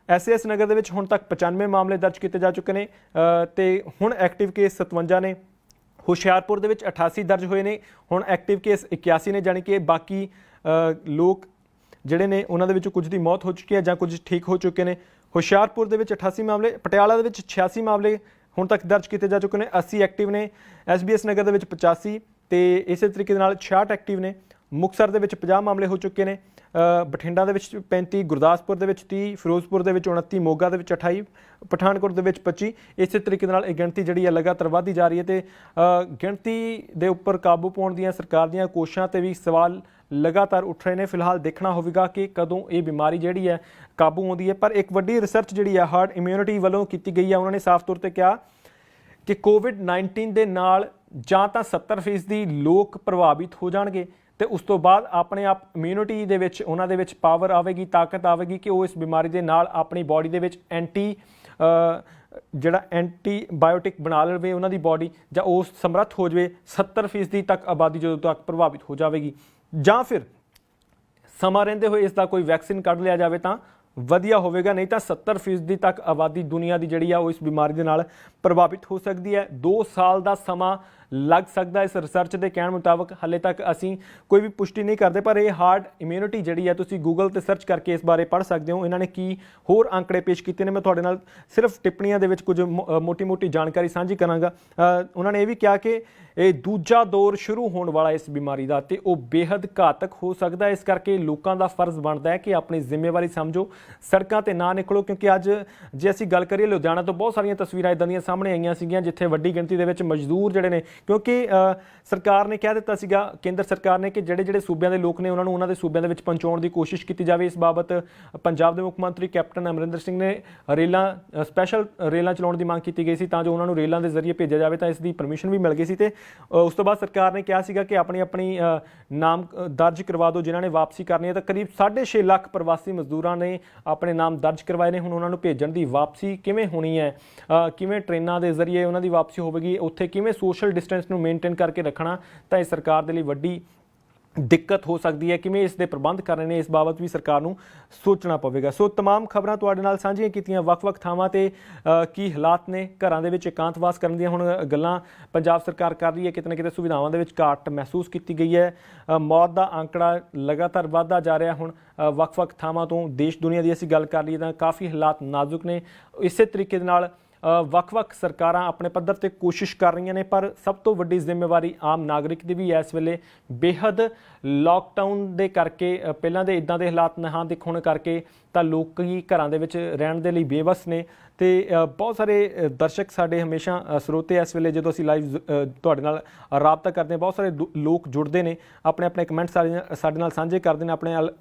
SAS ਨਗਰ ਦੇ ਵਿੱਚ ਹੁਣ ਤੱਕ 95 ਮਾਮਲੇ ਦਰਜ ਕੀਤੇ ਜਾ ਚੁੱਕੇ ਨੇ ਤੇ ਹੁਣ ਐਕਟਿਵ ਕੇਸ 57 ਨੇ। ਹੁਸ਼ਿਆਰਪੁਰ ਦੇ ਵਿੱਚ 88 ਦਰਜ ਹੋਏ ਨੇ, ਹੁਣ ਐਕਟਿਵ ਕੇਸ 81 ਨੇ, ਜਾਣੀ ਕਿ ਬਾਕੀ ਲੋਕ ਜਿਹੜੇ ਨੇ ਉਹਨਾਂ ਦੇ ਵਿੱਚੋਂ ਕੁਝ ਦੀ ਮੌਤ ਹੋ ਚੁੱਕੀ ਹੈ ਜਾਂ ਕੁਝ ਠੀਕ ਹੋ ਚੁੱਕੇ ਨੇ। ਹੁਸ਼ਿਆਰਪੁਰ ਦੇ ਵਿੱਚ 88 ਮਾਮਲੇ, ਪਟਿਆਲਾ ਦੇ ਵਿੱਚ 86 ਮਾਮਲੇ ਹੁਣ ਤੱਕ ਦਰਜ ਕੀਤੇ ਜਾ ਚੁੱਕੇ ਨੇ, 80 ਐਕਟਿਵ ਨੇ। SBS ਨਗਰ ਦੇ ਵਿੱਚ 85 ਤੇ ਇਸੇ ਤਰੀਕੇ ਦੇ ਨਾਲ 66 ਐਕਟਿਵ ਨੇ। ਮੁਕਤਸਰ ਦੇ ਵਿੱਚ 50 ਮਾਮਲੇ ਹੋ ਚੁੱਕੇ ਨੇ, ਬਠਿੰਡਾ ਦੇ ਵਿੱਚ 35, ਗੁਰਦਾਸਪੁਰ ਦੇ ਵਿੱਚ 30, ਫਿਰੋਜ਼ਪੁਰ ਦੇ ਵਿੱਚ 29, ਮੋਗਾ ਦੇ ਵਿੱਚ 28, ਪਠਾਨਕੋਟ ਦੇ ਵਿੱਚ 25। ਇਸੇ ਤਰੀਕੇ ਨਾਲ ਇਹ ਗਿਣਤੀ ਜਿਹੜੀ ਹੈ ਲਗਾਤਾਰ ਵਧਦੀ ਜਾ ਰਹੀ ਹੈ ਤੇ ਗਿਣਤੀ ਦੇ ਉੱਪਰ ਕਾਬੂ ਪਾਉਣ ਦੀਆਂ ਸਰਕਾਰ ਦੀਆਂ ਕੋਸ਼ਿਸ਼ਾਂ ਤੇ ਵੀ ਸਵਾਲ ਲਗਾਤਾਰ ਉੱਠ ਰਹੇ ਨੇ। ਫਿਲਹਾਲ ਦੇਖਣਾ ਹੋਵੇਗਾ ਕਿ ਕਦੋਂ ਇਹ ਬਿਮਾਰੀ ਜਿਹੜੀ ਹੈ ਕਾਬੂ ਆਉਂਦੀ ਹੈ। ਪਰ ਇੱਕ ਵੱਡੀ ਰਿਸਰਚ ਜਿਹੜੀ ਹੈ ਹਾਰਡ ਇਮਿਊਨਿਟੀ ਵੱਲੋਂ ਕੀਤੀ ਗਈ ਹੈ, ਉਹਨਾਂ ਨੇ ਸਾਫ਼ ਤੌਰ ਤੇ ਕਿਹਾ ਕਿ COVID-19 ਦੇ ਨਾਲ ਜਾਂ ਤਾਂ 70% ਲੋਕ ਪ੍ਰਭਾਵਿਤ ਹੋ ਜਾਣਗੇ ਤੇ ਉਸ ਤੋਂ ਬਾਅਦ ਆਪਣੇ ਆਪ ਇਮਿਊਨਿਟੀ ਦੇ ਵਿੱਚ ਉਹਨਾਂ ਦੇ ਵਿੱਚ ਪਾਵਰ ਆਵੇਗੀ, ਤਾਕਤ ਆਵੇਗੀ ਕਿ ਉਹ ਇਸ ਬਿਮਾਰੀ ਦੇ ਨਾਲ ਆਪਣੀ ਬਾਡੀ ਦੇ ਵਿੱਚ ਐਂਟੀਬਾਇਓਟਿਕ ਬਣਾ ਲਵੇ ਉਹਨਾਂ ਦੀ ਬਾਡੀ, ਜਾਂ ਉਸ ਸਮਰੱਥ ਹੋ ਜਾਵੇ 70% ਤੱਕ ਆਬਾਦੀ ਜਦੋਂ ਤੱਕ ਪ੍ਰਭਾਵਿਤ ਹੋ ਜਾਵੇਗੀ, ਜਾਂ ਫਿਰ ਸਮਾਂ ਰਹਿੰਦੇ ਹੋਏ ਇਸ ਦਾ ਕੋਈ ਵੈਕਸੀਨ ਕੱਢ ਲਿਆ ਜਾਵੇ ਤਾਂ ਵਧੀਆ ਹੋਵੇਗਾ। ਨਹੀਂ ਤਾਂ 70% ਤੱਕ ਆਬਾਦੀ ਦੁਨੀਆ ਦੀ ਜਿਹੜੀ ਆ ਉਹ ਇਸ ਬਿਮਾਰੀ ਦੇ ਨਾਲ ਪ੍ਰਭਾਵਿਤ ਹੋ ਸਕਦੀ ਹੈ। 2 ਸਾਲ ਦਾ ਸਮਾਂ ਲੱਗ ਸਕਦਾ ਇਸ ਰਿਸਰਚ ਦੇ ਕਹਿਣ ਮੁਤਾਬਕ। ਹਾਲੇ ਤੱਕ ਅਸੀਂ ਕੋਈ ਵੀ ਪੁਸ਼ਟੀ ਨਹੀਂ ਕਰਦੇ, ਪਰ ਇਹ ਹਾਰਡ ਇਮਿਊਨਿਟੀ ਜਿਹੜੀ ਹੈ ਤੁਸੀਂ ਗੂਗਲ ਤੇ ਸਰਚ ਕਰਕੇ ਇਸ ਬਾਰੇ ਪੜ੍ਹ ਸਕਦੇ ਹੋ। ਇਹਨਾਂ ਨੇ ਕੀ ਹੋਰ ਅੰਕੜੇ ਪੇਸ਼ ਕੀਤੇ ਨੇ, ਮੈਂ ਤੁਹਾਡੇ ਨਾਲ ਸਿਰਫ ਟਿੱਪਣੀਆਂ ਦੇ ਵਿੱਚ ਕੁਝ ਮੋਟੀ ਜਾਣਕਾਰੀ ਸਾਂਝੀ ਕਰਾਂਗਾ। ਉਹਨਾਂ ਨੇ ਇਹ ਵੀ ਕਿਹਾ ਕਿ ਇਹ ਦੂਜਾ ਦੌਰ ਸ਼ੁਰੂ ਹੋਣ ਵਾਲਾ ਇਸ ਬਿਮਾਰੀ ਦਾ ਤੇ ਉਹ ਬੇਹੱਦ ਘਾਤਕ ਹੋ ਸਕਦਾ। ਇਸ ਕਰਕੇ ਲੋਕਾਂ ਦਾ ਫਰਜ਼ ਬਣਦਾ ਹੈ ਕਿ ਆਪਣੀ ਜ਼ਿੰਮੇਵਾਰੀ ਸਮਝੋ, ਸੜਕਾਂ ਤੇ ਨਾ ਨਿਕਲੋ। ਕਿਉਂਕਿ ਅੱਜ ਜੇ ਅਸੀਂ ਗੱਲ ਕਰੀਏ ਲੁਧਿਆਣਾ ਤੋਂ ਬਹੁਤ ਸਾਰੀਆਂ ਤਸਵੀਰਾਂ ਇੱਦਾਂ ਦੀਆਂ ਸਾਹਮਣੇ ਆਈਆਂ ਸੀਗੀਆਂ ਜਿੱਥੇ ਵੱਡੀ ਗਿਣਤੀ ਦੇ ਵਿੱਚ ਮਜ਼ਦੂਰ ਜਿਹੜੇ ਨੇ, ਕਿਉਂਕਿ ਸਰਕਾਰ ਨੇ ਕਹਿ ਦਿੱਤਾ ਸੀਗਾ, ਕੇਂਦਰ ਸਰਕਾਰ ਨੇ, ਕਿ ਜਿਹੜੇ ਸੂਬਿਆਂ ਦੇ ਲੋਕ ਨੇ ਉਹਨਾਂ ਨੂੰ ਉਹਨਾਂ ਦੇ ਸੂਬਿਆਂ ਦੇ ਵਿੱਚ ਪਹੁੰਚਾਉਣ ਦੀ ਕੋਸ਼ਿਸ਼ ਕੀਤੀ ਜਾਵੇ। ਇਸ ਬਾਬਤ ਪੰਜਾਬ ਦੇ ਮੁੱਖ ਮੰਤਰੀ ਕੈਪਟਨ ਅਮਰਿੰਦਰ ਸਿੰਘ ਨੇ ਸਪੈਸ਼ਲ ਰੇਲਾਂ ਚਲਾਉਣ ਦੀ ਮੰਗ ਕੀਤੀ ਗਈ ਸੀ ਤਾਂ ਜੋ ਉਹਨਾਂ ਨੂੰ ਰੇਲਾਂ ਦੇ ਜ਼ਰੀਏ ਭੇਜਿਆ ਜਾਵੇ, ਤਾਂ ਇਸ ਦੀ ਪਰਮਿਸ਼ਨ ਵੀ ਮਿਲ ਗਈ ਸੀ। ਤੇ ਉਸ ਤੋਂ ਬਾਅਦ ਸਰਕਾਰ ਨੇ ਕਿਹਾ ਸੀਗਾ ਕਿ ਆਪਣੀ ਨਾਮ ਦਰਜ ਕਰਵਾ ਦਿਓ ਜਿਨ੍ਹਾਂ ਨੇ ਵਾਪਸੀ ਕਰਨੀ ਹੈ। ਤਾਂ ਕਰੀਬ 6.5 ਲੱਖ ਪ੍ਰਵਾਸੀ ਮਜ਼ਦੂਰਾਂ ਨੇ ਆਪਣੇ ਨਾਮ ਦਰਜ ਕਰਵਾਏ ਨੇ। ਹੁਣ ਉਹਨਾਂ ਨੂੰ ਭੇਜਣ ਦੀ ਵਾਪਸੀ ਕਿਵੇਂ ਹੋਣੀ ਹੈ, ਕਿਵੇਂ ਟ੍ਰੇਨਾਂ ਦੇ ਜ਼ਰੀਏ ਉਹਨਾਂ ਦੀ ਵਾਪਸੀ ਹੋਵੇਗੀ, ਉੱਥੇ ਕਿਵੇਂ ਸੋਸ਼ਲ ਡਿਸਟੈਂਸ ਨੂੰ ਮੇਨਟੇਨ ਕਰਕੇ ਰੱਖਣਾ, ਤਾਂ ਇਹ ਸਰਕਾਰ ਦੇ ਲਈ ਵੱਡੀ ਦਿੱਕਤ ਹੋ ਸਕਦੀ ਹੈ। ਕਿਵੇਂ ਇਸ ਦੇ ਪ੍ਰਬੰਧ ਕਰਨੇ ਨੇ, ਇਸ ਬਾਬਤ ਵੀ ਸਰਕਾਰ ਨੂੰ ਸੋਚਣਾ ਪਵੇਗਾ। ਸੋ ਤਮਾਮ ਖਬਰਾਂ ਤੁਹਾਡੇ ਨਾਲ ਸਾਂਝੀਆਂ ਕੀਤੀਆਂ, ਵੱਖ-ਵੱਖ ਥਾਵਾਂ ਤੇ ਕੀ ਹਾਲਾਤ ਨੇ, ਘਰਾਂ ਦੇ ਵਿੱਚ ਇਕਾਂਤਵਾਸ ਕਰਨ ਦੀਆਂ ਹੁਣ ਗੱਲਾਂ ਪੰਜਾਬ ਸਰਕਾਰ ਕਰ ਰਹੀ ਹੈ। ਕਿਤੇ ਨਾ ਕਿਤੇ ਸੁਵਿਧਾਵਾਂ ਦੇ ਵਿੱਚ ਘਾਟ ਮਹਿਸੂਸ ਕੀਤੀ ਗਈ ਹੈ। ਮੌਤ ਦਾ ਅੰਕੜਾ ਲਗਾਤਾਰ ਵੱਧਦਾ ਜਾ ਰਿਹਾ। ਹੁਣ ਵੱਖ-ਵੱਖ ਥਾਵਾਂ ਤੋਂ ਦੇਸ਼ ਦੁਨੀਆ ਦੀ ਅਸੀਂ ਗੱਲ ਕਰ ਲਈਏ ਤਾਂ ਕਾਫੀ ਹਾਲਾਤ ਨਾਜ਼ੁਕ ਨੇ। ਇਸੇ ਤਰੀਕੇ ਦੇ ਨਾਲ ਵੱਖ-ਵੱਖ ਸਰਕਾਰਾਂ ਆਪਣੇ ਪੱਧਰ ਤੇ ਕੋਸ਼ਿਸ਼ ਕਰ ਰਹੀਆਂ ਨੇ, ਪਰ ਸਭ ਤੋਂ ਵੱਡੀ ਜ਼ਿੰਮੇਵਾਰੀ ਆਮ ਨਾਗਰਿਕ ਦੀ ਵੀ ਇਸ ਵੇਲੇ ਬੇਹੱਦ ਲਾਕਡਾਊਨ ਦੇ ਕਰਕੇ, ਪਹਿਲਾਂ ਦੇ ਇਦਾਂ ਦੇ ਹਾਲਾਤ ਨਾ ਦਿਖਣ ਕਰਕੇ ਤਾਂ ਲੋਕੀ ਘਰਾਂ ਦੇ ਵਿੱਚ ਰਹਿਣ ਦੇ ਲਈ ਬੇਵਸ ਨੇ। ਤੇ ਬਹੁਤ ਸਾਰੇ ਦਰਸ਼ਕ ਸਾਡੇ ਹਮੇਸ਼ਾ ਸਰੋਤੇ ਇਸ ਵੇਲੇ ਜਦੋਂ ਅਸੀਂ ਲਾਈਵ ਤੁਹਾਡੇ ਨਾਲ ਰਾਬਤਾ ਕਰਦੇ ਹਾਂ, ਬਹੁਤ ਸਾਰੇ ਲੋਕ ਜੁੜਦੇ ਨੇ, ਆਪਣੇ ਆਪਣੇ ਕਮੈਂਟ ਸਾਡੇ ਨਾਲ ਸਾਂਝੇ ਕਰਦੇ ਨੇ, ਆਪਣੇ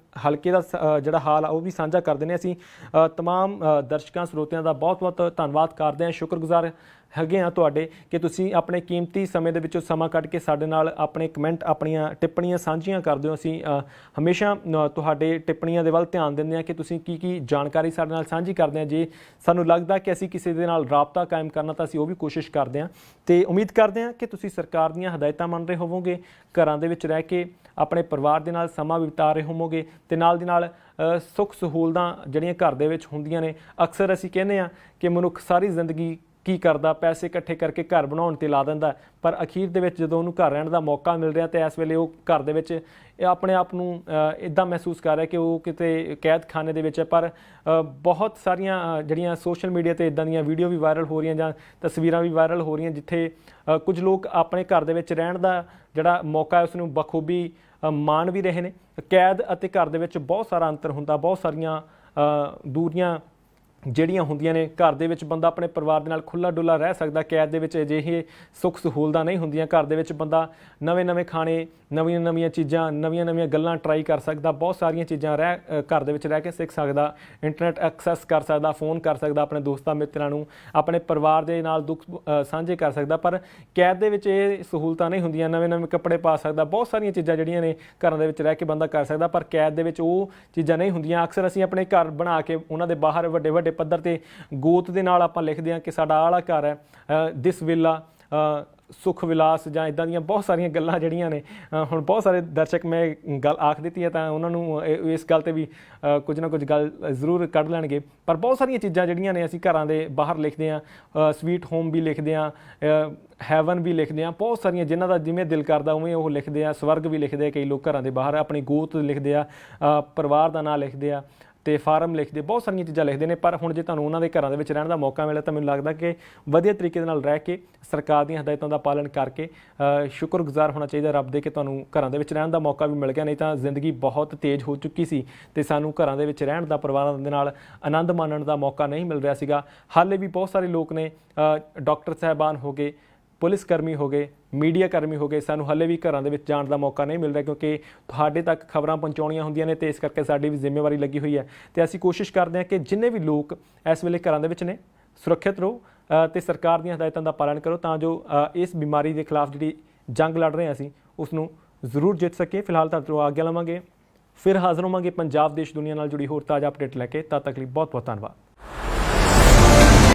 ਹਲਕੇ ਦਾ ਜਿਹੜਾ ਹਾਲ ਆ ਉਹ ਵੀ ਸਾਂਝਾ ਕਰਦੇ ਨੇ। ਅਸੀਂ ਤਮਾਮ ਦਰਸ਼ਕਾਂ ਸਰੋਤਿਆਂ ਦਾ ਬਹੁਤ ਬਹੁਤ ਧੰਨਵਾਦ ਕਰਦੇ ਹਾਂ, ਸ਼ੁਕਰਗੁਜ਼ਾਰ ਹੈਗੇ ਆ ਤੁਹਾਡੇ ਕਿ ਤੁਸੀਂ ਆਪਣੇ ਕੀਮਤੀ ਸਮੇਂ ਦੇ ਵਿੱਚੋਂ ਸਮਾਂ ਕੱਢ ਕੇ ਸਾਡੇ ਨਾਲ ਆਪਣੇ ਕਮੈਂਟ, ਆਪਣੀਆਂ ਟਿੱਪਣੀਆਂ ਸਾਂਝੀਆਂ ਕਰਦੇ ਹੋ। ਅਸੀਂ ਹਮੇਸ਼ਾ ਤੁਹਾਡੇ ਟਿੱਪਣੀਆਂ ਦੇ ਵੱਲ ਧਿਆਨ ਦਿੰਦੇ ਹਾਂ ਕਿ ਤੁਸੀਂ ਕੀ ਜਾਣਕਾਰੀ ਸਾਡੇ ਨਾਲ ਸਾਂਝੀ ਕਰਦੇ ਹਾਂ। ਜੇ ਸਾਨੂੰ ਲੱਗਦਾ ਕਿ ਅਸੀਂ ਕਿਸੇ ਦੇ ਨਾਲ ਰਾਬਤਾ ਕਾਇਮ ਕਰਨਾ ਤਾਂ ਅਸੀਂ ਉਹ ਵੀ ਕੋਸ਼ਿਸ਼ ਕਰਦੇ ਹਾਂ। ਤੇ ਉਮੀਦ ਕਰਦੇ ਹਾਂ ਕਿ ਤੁਸੀਂ ਸਰਕਾਰ ਦੀਆਂ ਹਦਾਇਤਾਂ ਮੰਨ ਰਹੇ ਹੋਵੋਗੇ, ਘਰਾਂ ਦੇ ਵਿੱਚ ਰਹਿ ਕੇ ਆਪਣੇ ਪਰਿਵਾਰ ਦੇ ਨਾਲ ਸਮਾਂ ਬਿਤਾ ਰਹੇ ਹੋਵੋਗੇ ਤੇ ਨਾਲ ਦੀ ਨਾਲ ਸੁੱਖ ਸਹੂਲਤਾਂ ਜਿਹੜੀਆਂ ਘਰ ਦੇ ਵਿੱਚ ਹੁੰਦੀਆਂ ਨੇ। ਅਕਸਰ ਅਸੀਂ ਕਹਿੰਦੇ ਹਾਂ ਕਿ ਮਨੁੱਖ ਸਾਰੀ ਜ਼ਿੰਦਗੀ ਕੀ ਕਰਦਾ, ਪੈਸੇ ਇਕੱਠੇ ਕਰਕੇ ਘਰ ਬਣਾਉਣ ਤੇ ਲਾ ਦਿੰਦਾ, ਪਰ ਅਖੀਰ ਦੇ ਵਿੱਚ ਜਦੋਂ ਉਹਨੂੰ ਘਰ ਰਹਿਣ ਦਾ ਮੌਕਾ ਮਿਲ ਰਿਹਾ ਤੇ ਇਸ ਵੇਲੇ ਉਹ ਘਰ ਦੇ ਵਿੱਚ ਆਪਣੇ ਆਪ ਨੂੰ ਇੱਦਾਂ ਮਹਿਸੂਸ ਕਰ ਰਿਹਾ ਕਿ ਉਹ ਕਿਤੇ ਕੈਦਖਾਨੇ ਦੇ ਵਿੱਚ ਹੈ। ਪਰ ਬਹੁਤ ਸਾਰੀਆਂ ਜਿਹੜੀਆਂ ਸੋਸ਼ਲ ਮੀਡੀਆ 'ਤੇ ਇੱਦਾਂ ਦੀਆਂ ਵੀਡੀਓ ਵੀ ਵਾਇਰਲ ਹੋ ਰਹੀਆਂ ਜਾਂ ਤਸਵੀਰਾਂ ਵੀ ਵਾਇਰਲ ਹੋ ਰਹੀਆਂ ਜਿੱਥੇ ਕੁਝ ਲੋਕ ਆਪਣੇ ਘਰ ਦੇ ਵਿੱਚ ਰਹਿਣ ਦਾ ਜਿਹੜਾ ਮੌਕਾ ਹੈ ਉਸ ਨੂੰ ਬਖੂਬੀ ਮਾਣ ਵੀ ਰਹੇ ਨੇ। ਕੈਦ ਅਤੇ ਘਰ ਦੇ ਵਿੱਚ ਬਹੁਤ ਸਾਰਾ ਅੰਤਰ ਹੁੰਦਾ, ਬਹੁਤ ਸਾਰੀਆਂ ਦੂਰੀਆਂ ਜਿਹੜੀਆਂ ਹੁੰਦੀਆਂ ਨੇ। ਘਰ ਦੇ ਵਿੱਚ ਬੰਦਾ ਆਪਣੇ ਪਰਿਵਾਰ ਦੇ ਨਾਲ ਖੁੱਲ੍ਹਾ ਡੁੱਲਾ ਰਹਿ ਸਕਦਾ, ਕੈਦ ਦੇ ਵਿੱਚ ਅਜਿਹੇ ਸੁੱਖ ਸਹੂਲਤਾਂ ਨਹੀਂ ਹੁੰਦੀਆਂ। ਘਰ ਦੇ ਵਿੱਚ ਬੰਦਾ ਨਵੇਂ ਖਾਣੇ, ਨਵੀਆਂ ਚੀਜ਼ਾਂ, ਨਵੀਆਂ ਗੱਲਾਂ ਟਰਾਈ ਕਰ ਸਕਦਾ, ਬਹੁਤ ਸਾਰੀਆਂ ਚੀਜ਼ਾਂ ਘਰ ਦੇ ਵਿੱਚ ਰਹਿ ਕੇ ਸਿੱਖ ਸਕਦਾ, ਇੰਟਰਨੈਟ ਐਕਸੈਸ ਕਰ ਸਕਦਾ, ਫੋਨ ਕਰ ਸਕਦਾ, ਆਪਣੇ ਦੋਸਤਾਂ ਮਿੱਤਰਾਂ ਨੂੰ, ਆਪਣੇ ਪਰਿਵਾਰ ਦੇ ਨਾਲ ਦੁੱਖ ਸਾਂਝੇ ਕਰ ਸਕਦਾ। ਪਰ ਕੈਦ ਦੇ ਵਿੱਚ ਇਹ ਸਹੂਲਤਾਂ ਨਹੀਂ ਹੁੰਦੀਆਂ। ਨਵੇਂ ਕੱਪੜੇ ਪਾ ਸਕਦਾ, ਬਹੁਤ ਸਾਰੀਆਂ ਚੀਜ਼ਾਂ ਜਿਹੜੀਆਂ ਨੇ ਘਰਾਂ ਦੇ ਵਿੱਚ ਰਹਿ ਕੇ ਬੰਦਾ ਕਰ ਸਕਦਾ, ਪਰ ਕੈਦ ਦੇ ਵਿੱਚ ਉਹ ਚੀਜ਼ਾਂ ਨਹੀਂ ਹੁੰਦੀਆਂ। ਅਕਸਰ ਅਸੀਂ ਆਪਣੇ ਘਰ ਬਣਾ ਕੇ ਉਹਨਾਂ ਦੇ ਬਾਹਰ ਵੱਡੇ ਪੱਧਰ ਤੇ ਗੋਤ ਦੇ ਨਾਲ ਆਪਾਂ ਲਿਖਦੇ ਹਾਂ ਕਿ ਸਾਡਾ ਆਲਾ ਘਰ ਹੈ, ਦਿਸ ਵਿਲਾ, ਸੁਖ ਵਿਲਾਸ ਜਾਂ ਇੱਦਾਂ ਦੀਆਂ ਬਹੁਤ ਸਾਰੀਆਂ ਗੱਲਾਂ ਜਿਹੜੀਆਂ ਨੇ। ਹੁਣ ਬਹੁਤ ਸਾਰੇ ਦਰਸ਼ਕ ਮੈਂ ਗੱਲ ਆਖ ਦਿੱਤੀ ਹੈ ਤਾਂ ਉਹਨਾਂ ਨੂੰ ਇਸ ਗੱਲ 'ਤੇ ਵੀ ਕੁਝ ਨਾ ਕੁਝ ਗੱਲ ਜ਼ਰੂਰ ਕੱਢ ਲੈਣਗੇ। ਪਰ ਬਹੁਤ ਸਾਰੀਆਂ ਚੀਜ਼ਾਂ ਜਿਹੜੀਆਂ ਨੇ ਅਸੀਂ ਘਰਾਂ ਦੇ ਬਾਹਰ ਲਿਖਦੇ ਹਾਂ, ਸਵੀਟ ਹੋਮ ਵੀ ਲਿਖਦੇ ਹਾਂ, ਹੈਵਨ ਵੀ ਲਿਖਦੇ ਹਾਂ, ਬਹੁਤ ਸਾਰੀਆਂ ਜਿਨ੍ਹਾਂ ਦਾ ਜਿਵੇਂ ਦਿਲ ਕਰਦਾ ਉਵੇਂ ਉਹ ਲਿਖਦੇ ਆ। ਸਵਰਗ ਵੀ ਲਿਖਦੇ ਆ ਕਈ ਲੋਕ ਘਰਾਂ ਦੇ ਬਾਹਰ, ਆਪਣੀ ਗੋਤ ਲਿਖਦੇ ਆ, ਪਰਿਵਾਰ ਦਾ ਨਾਂ ਲਿਖਦੇ ਆ ਤੇ ਫਾਰਮ ਲਿਖਦੇ, ਬਹੁਤ ਸਾਰੀਆਂ ਚੀਜ਼ਾਂ ਲਿਖਦੇ ਨੇ। ਪਰ ਹੁਣ ਜੇ ਤੁਹਾਨੂੰ ਉਹਨਾਂ ਦੇ ਘਰਾਂ ਦੇ ਵਿੱਚ ਰਹਿਣ ਦਾ ਮੌਕਾ ਮਿਲਿਆ ਤਾਂ ਮੈਨੂੰ ਲੱਗਦਾ ਕਿ ਵਧੀਆ ਤਰੀਕੇ ਦੇ ਨਾਲ ਰਹਿ ਕੇ ਸਰਕਾਰ ਦੀਆਂ ਹਦਾਇਤਾਂ ਦਾ ਪਾਲਣ ਕਰਕੇ ਸ਼ੁਕਰਗੁਜ਼ਾਰ ਹੋਣਾ ਚਾਹੀਦਾ ਰੱਬ ਦੇ ਕਿ ਤੁਹਾਨੂੰ ਘਰਾਂ ਦੇ ਵਿੱਚ ਰਹਿਣ ਦਾ ਮੌਕਾ ਵੀ ਮਿਲ ਗਿਆ। ਨਹੀਂ ਤਾਂ ਜ਼ਿੰਦਗੀ ਬਹੁਤ ਤੇਜ਼ ਹੋ ਚੁੱਕੀ ਸੀ ਤੇ ਸਾਨੂੰ ਘਰਾਂ ਦੇ ਵਿੱਚ ਰਹਿਣ ਦਾ, ਪਰਿਵਾਰਾਂ ਦੇ ਨਾਲ ਆਨੰਦ ਮਾਣਨ ਦਾ ਮੌਕਾ ਨਹੀਂ ਮਿਲ ਰਿਹਾ ਸੀਗਾ। ਹਾਲੇ ਵੀ ਬਹੁਤ ਸਾਰੇ ਲੋਕ ਨੇ, ਡਾਕਟਰ ਸਾਹਿਬਾਨ ਹੋ ਗਏ, ਪੁਲਿਸ ਕਰਮੀ ਹੋ ਗਏ, ਮੀਡੀਆ ਕਰਮੀ ਹੋ ਗਏ, ਸਾਨੂੰ ਹਾਲੇ ਵੀ ਘਰਾਂ ਦੇ ਵਿੱਚ ਜਾਣ ਦਾ ਮੌਕਾ ਨਹੀਂ ਮਿਲ ਰਿਹਾ ਕਿਉਂਕਿ ਤੁਹਾਡੇ ਤੱਕ ਖਬਰਾਂ ਪਹੁੰਚਾਉਣੀਆਂ ਹੁੰਦੀਆਂ ਨੇ ਤੇ ਇਸ ਕਰਕੇ ਸਾਡੀ ਵੀ ਜ਼ਿੰਮੇਵਾਰੀ ਲੱਗੀ ਹੋਈ ਹੈ। ਤੇ ਅਸੀਂ ਕੋਸ਼ਿਸ਼ ਕਰਦੇ ਹਾਂ ਕਿ ਜਿੰਨੇ ਵੀ ਲੋਕ ਇਸ ਵੇਲੇ ਘਰਾਂ ਦੇ ਵਿੱਚ ਨੇ ਸੁਰੱਖਿਅਤ ਰਹੋ ਤੇ ਸਰਕਾਰ ਦੀਆਂ ਹਦਾਇਤਾਂ ਦਾ ਪਾਲਣ ਕਰੋ ਤਾਂ ਜੋ ਇਸ ਬਿਮਾਰੀ ਦੇ ਖਿਲਾਫ ਜਿਹੜੀ ਜੰਗ ਲੜ ਰਹੇ ਹਾਂ ਅਸੀਂ ਉਸ ਨੂੰ ਜ਼ਰੂਰ ਜਿੱਤ ਸਕੀਏ। ਫਿਲਹਾਲ ਤੁਹਾਡੇ ਤੋਂ ਆਗਿਆ ਲਵਾਂਗੇ, ਫਿਰ ਹਾਜ਼ਰ ਹੋਵਾਂਗੇ ਪੰਜਾਬ ਦੇਸ਼ ਦੁਨੀਆ ਨਾਲ ਜੁੜੀ ਹੋਰ ਤਾਜ਼ਾ ਅਪਡੇਟ ਲੈ ਕੇ। ਤਦ ਤੱਕ ਲਈ ਬਹੁਤ ਬਹੁਤ ਧੰਨਵਾਦ।